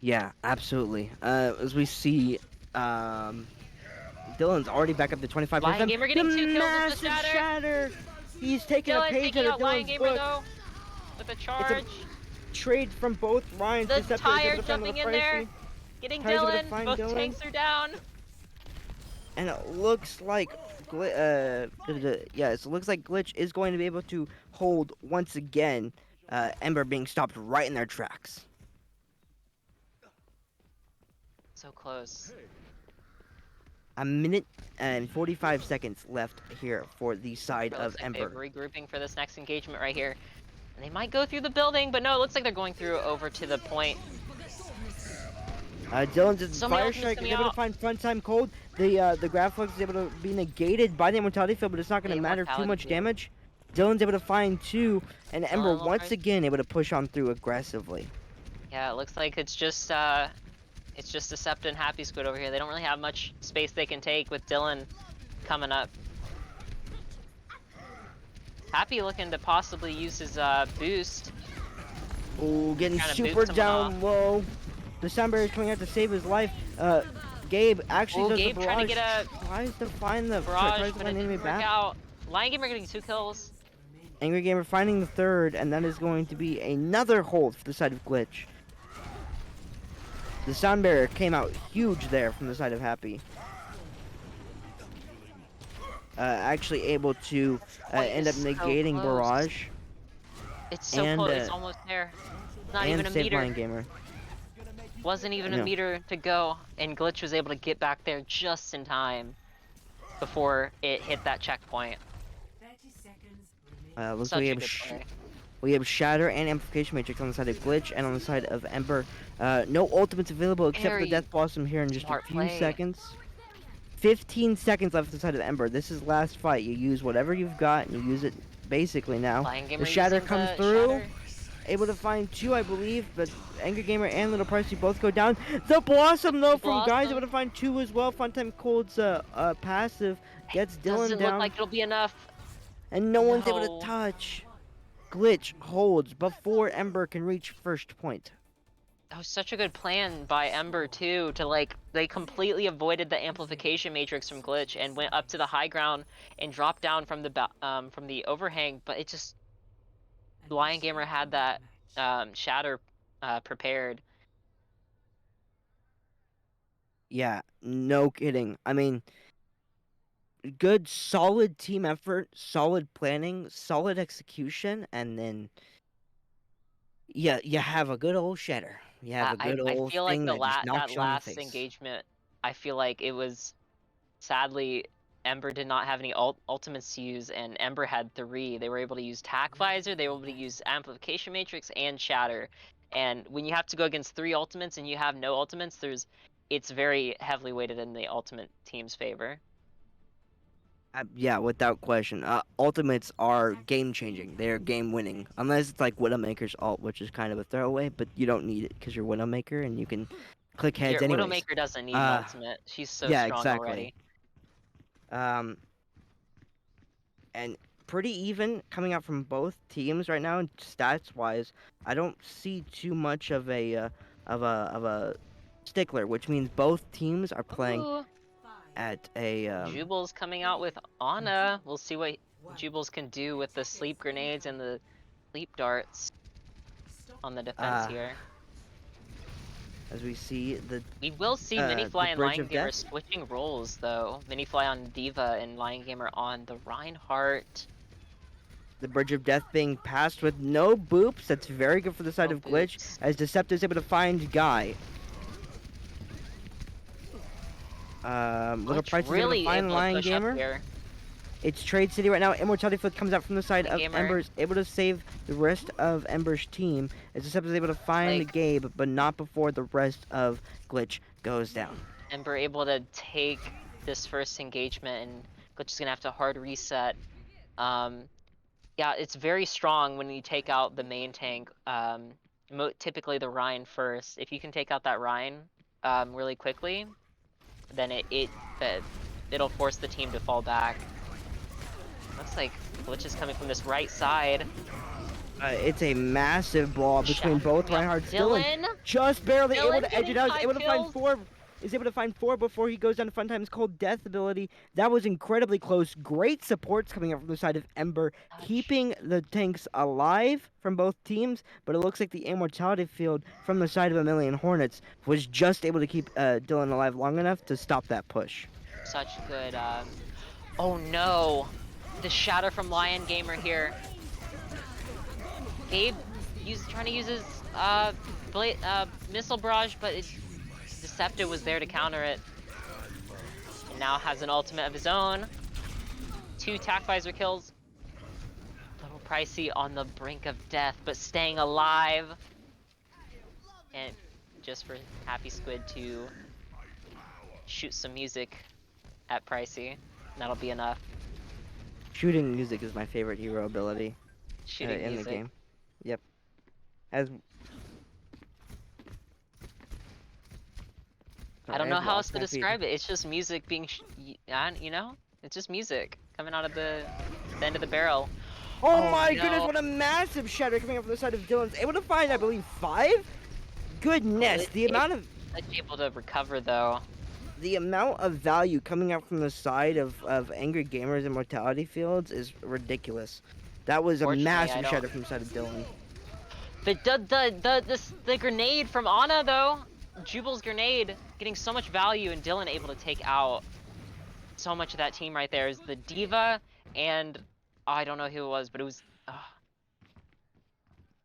Yeah, absolutely. As we see, Dylan's already back up to 25 points. Lion Gamer getting 2 kills with the Massive shatter. shatter. He's taking a Dylan page out taking of out Lion Dylan's Gamer book. though with a It's a charge. trade from both Ryans. The Deceptor is able tire to find jumping Little in there, Pricey. getting Tire's able to Dylan. find Both Dylan. tanks are down. And it looks like it looks like Glitch is going to be able to hold once again. Ember being stopped right in their tracks. So close. A minute and 45 seconds left here for the side It of looks like Ember. they're regrouping for this next engagement right here. And they might go through the building, but no, it looks like they're going through over to the point. Dylan's So many fire ultimates strike is coming able to out. find front time cold. The Graflux is able to be negated by the immortality field, but it's not going The to matter too immortality much field. damage. Dylan's able to find 2, and Ember Dylan once Lawrence. again able to push on through aggressively. Yeah, it looks like it's just Decepta and Happy Squid over here. They don't really have much space they can take with Dylan coming up. Happy looking to possibly use his boost. Oh, getting Trying to super boot someone down low. The Sunbear is coming out to save his life. Gabe actually does Gabe the trying to barrage. get a Tries to find the barrage, tries to but it find the enemy didn't work back. out. Lion Gamer getting 2 kills. Angry Gamer finding the 3rd, and that is going to be another hold for the side of Glitch. The Sound Barrier came out huge there from the side of Happy. Actually able to end up So negating close. Barrage. It's so And, close. It's almost there. Not even And a save meter. Lion Gamer. Wasn't even a No. meter to go, and Glitch was able to get back there just in time before it hit that checkpoint. Looks Such like a good play. we have Shatter and Amplification Matrix on the side of Glitch, and on the side of Ember. No ultimates available except for Very the Death Blossom here in just a smart few play. seconds. 15 seconds left on the side of Ember. This is last fight. You use whatever you've got, and you use it basically now. Lion Gamer The Shatter using comes the through. Shatter. Able to find 2, I believe, but Angry Gamer and Little Pricey both go down. The Blossom, though, from Guys, able to find 2 as well. Funtime Cold's passive gets Dylan Doesn't down. look like it'll be enough. And no one's able No. to touch. Glitch holds before Ember can reach first point. That was such a good plan by Ember too, to they completely avoided the amplification matrix from Glitch and went up to the high ground and dropped down from the overhang, but it just Lion Gamer had that shatter prepared. Yeah, no kidding. I mean, good, solid team effort, solid planning, solid execution, and then you have a good old shatter. You have a good I old feel like thing that just that knocks you on the last face. engagement, I feel like it was sadly Ember did not have any ultimates to use, and Ember had 3. They were able to use Tack Visor, they were able to use Amplification Matrix and Shatter. And when you have to go against 3 ultimates and you have no ultimates, it's very heavily weighted in the ultimate team's favor. Yeah, without question. Ultimates are game changing. They're game winning. Unless it's like Widowmaker's ult, which is kind of a throwaway, but you don't need it because you're Widowmaker and you can click heads anyways. Widowmaker doesn't need an ultimate. She's so yeah, strong exactly. already. And pretty even coming out from both teams right now, stats wise. I don't see too much of a stickler, which means both teams are playing Ooh. at a. Jubal's coming out with Ana. We'll see what Jubal's can do with the sleep grenades and the sleep darts on the defense here. As we see we will see Minifly and Lion Gamer switching roles though. Minifly on Diva and Lion Gamer on the Reinhardt. The Bridge of Death being passed with no boops. That's very good for the side of Glitch, as Deceptor is able to find Guy. Little Price really is able to find Lion Gamer. It's Trade City right now. Immortality Foot comes out from the side of Ember's, able to save the rest of Ember's team. As Deceptor is able to find Gabe, but not before the rest of Glitch goes down. Ember able to take this first engagement, and Glitch is gonna have to hard reset. Yeah, it's very strong when you take out the main tank. Typically the Rhine first. If you can take out that Rhine really quickly, then it'll force the team to fall back. Looks like Glitch is coming from this right side. It's a massive brawl between both Reinhardt. Dylan just barely able to edge it out. He's able to find 4. is able to find 4 before he goes down to Funtime's Cold Death ability. That was incredibly close. Great supports coming up from the side of Ember, Touch. keeping the tanks alive from both teams, but it looks like the Immortality field from the side of A Million Hornets was just able to keep Dylan alive long enough to stop that push. Such good, oh no! The shatter from Lion Gamer here. Gabe trying to use his missile barrage, but Deceptive was there to counter it. And now has an ultimate of his own. 2 Tac Visor kills. Little Pricey on the brink of death, but staying alive. And just for Happy Squid to shoot some music at Pricey. That'll be enough. Shooting music is my favorite hero ability Shooting in the music. game. Yep. As I don't know how else to describe it. It's just music being, you know? It's just music coming out of the end of the barrel. Oh my goodness, no. what a massive shatter coming up from the side of Dylan's. Able to find, I believe, 5? Goodness, the amount of able to recover though. the amount of value coming out from the side of Angry Gamers and Mortality Fields is ridiculous. That was a massive shatter from the side of Dylan. But the grenade from Ana though, Jubal's grenade getting so much value, and Dylan able to take out so much of that team right there. Is the Diva and I don't know who it was, but it was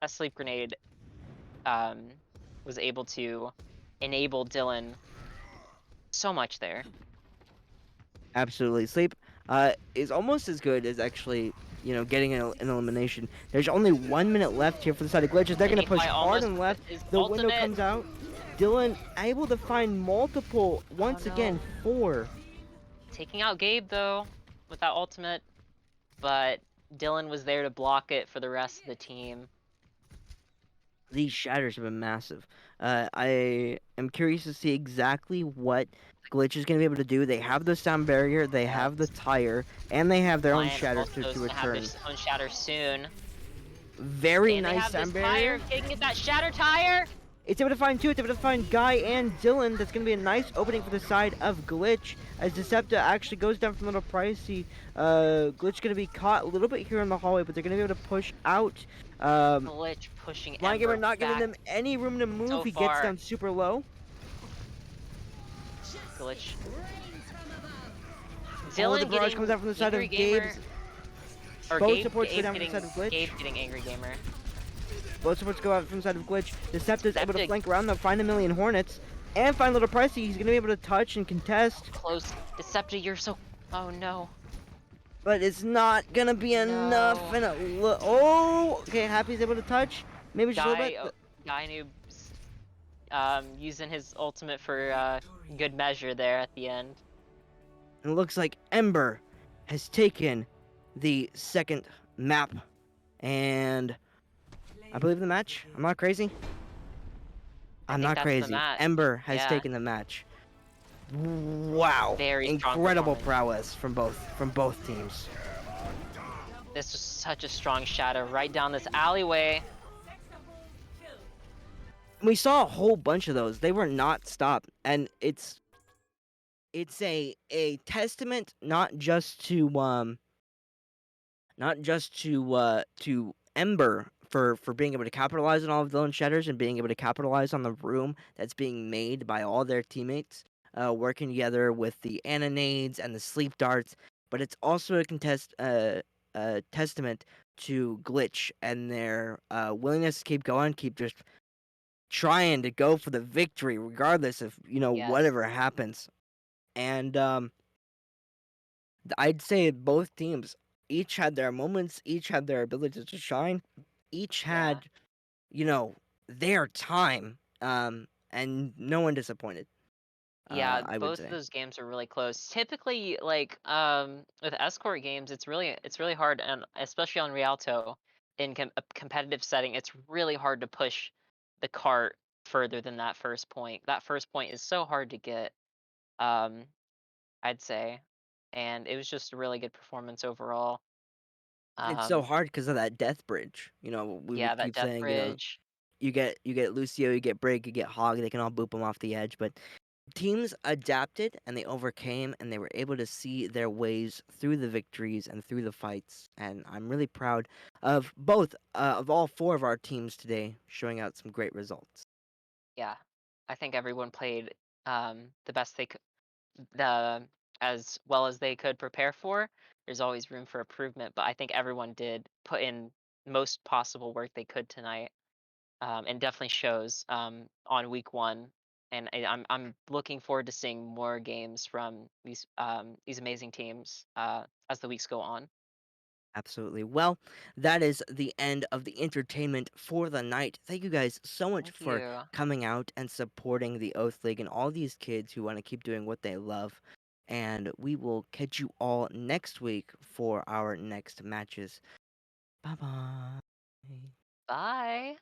a sleep grenade was able to enable Dylan so much there. Absolutely. Sleep is almost as good as actually, getting an elimination. There's only 1 minute left here for the side of Glitches. They're going to push hard and left. The window comes out. Dylan able to find multiple, once again, 4. Taking out Gabe, though, with that ultimate. But Dylan was there to block it for the rest of the team. These shatters have been massive. I am curious to see exactly what Glitch is going to be able to do. They have the sound barrier, they have the tire, and they have their own shatter to return. Have their own shatter soon. Very nice sound barrier. Can get that shatter tire. It's able to find 2. It's able to find Guy and Dylan. That's going to be a nice opening for the side of Glitch. As Decepta actually goes down from Little Pricey. Glitch going to be caught a little bit here in the hallway, but they're going to be able to push out. Glitch pushing Lion Gamer not giving them any room to move. So he gets down super low. Glitch. Dylan the barrage comes out from the side of Gabe's. Both supports go down from the side of Glitch. Gabe getting Angry Gamer. Both supports go out from the side of Glitch. Deceptive's able to flank around them, find A Million Hornets, and find Little Pricey. He's going to be able to touch and contest. Close. Deceptive, you're so... Oh, no. But it's not going to be enough. And okay, Happy's able to touch. Maybe just a little bit. Guy using his ultimate for good measure there at the end. And it looks like Ember has taken the second map. And I believe the match. I'm not crazy. I'm not crazy. Ember has taken the match. Wow. Very incredible prowess from both teams. This was such a strong shadow right down this alleyway. We saw a whole bunch of those. They were not stopped, and it's a testament not just to Ember for being able to capitalize on all of Dylan shatters and being able to capitalize on the room that's being made by all their teammates working together with the Ananades and the sleep darts, but it's also a testament to Glitch and their willingness to keep going, keep just trying to go for the victory regardless of whatever happens. And I'd say both teams each had their moments, each had their abilities to shine, each had their time, and no one disappointed. Yeah, both of those games are really close. Typically, like with escort games, it's really hard, and especially on Rialto in a competitive setting, it's really hard to push the cart further than that first point. That first point is so hard to get, I'd say, and it was just a really good performance overall. It's so hard because of that death bridge. We would keep saying, bridge. You get Lucio, you get Brig, you get Hog. They can all boop them off the edge, but teams adapted and they overcame and they were able to see their ways through the victories and through the fights. And I'm really proud of both of all four of our teams today showing out some great results. Yeah, I think everyone played the best they could, the as well as they could prepare for. There's always room for improvement, but I think everyone did put in most possible work they could tonight, and definitely shows on week one. And I'm looking forward to seeing more games from these amazing teams as the weeks go on. Absolutely. Well, that is the end of the entertainment for the night. Thank you guys so much Thank for you. coming out and supporting the Oath League and all these kids who want to keep doing what they love. And we will catch you all next week for our next matches. Bye bye. Bye.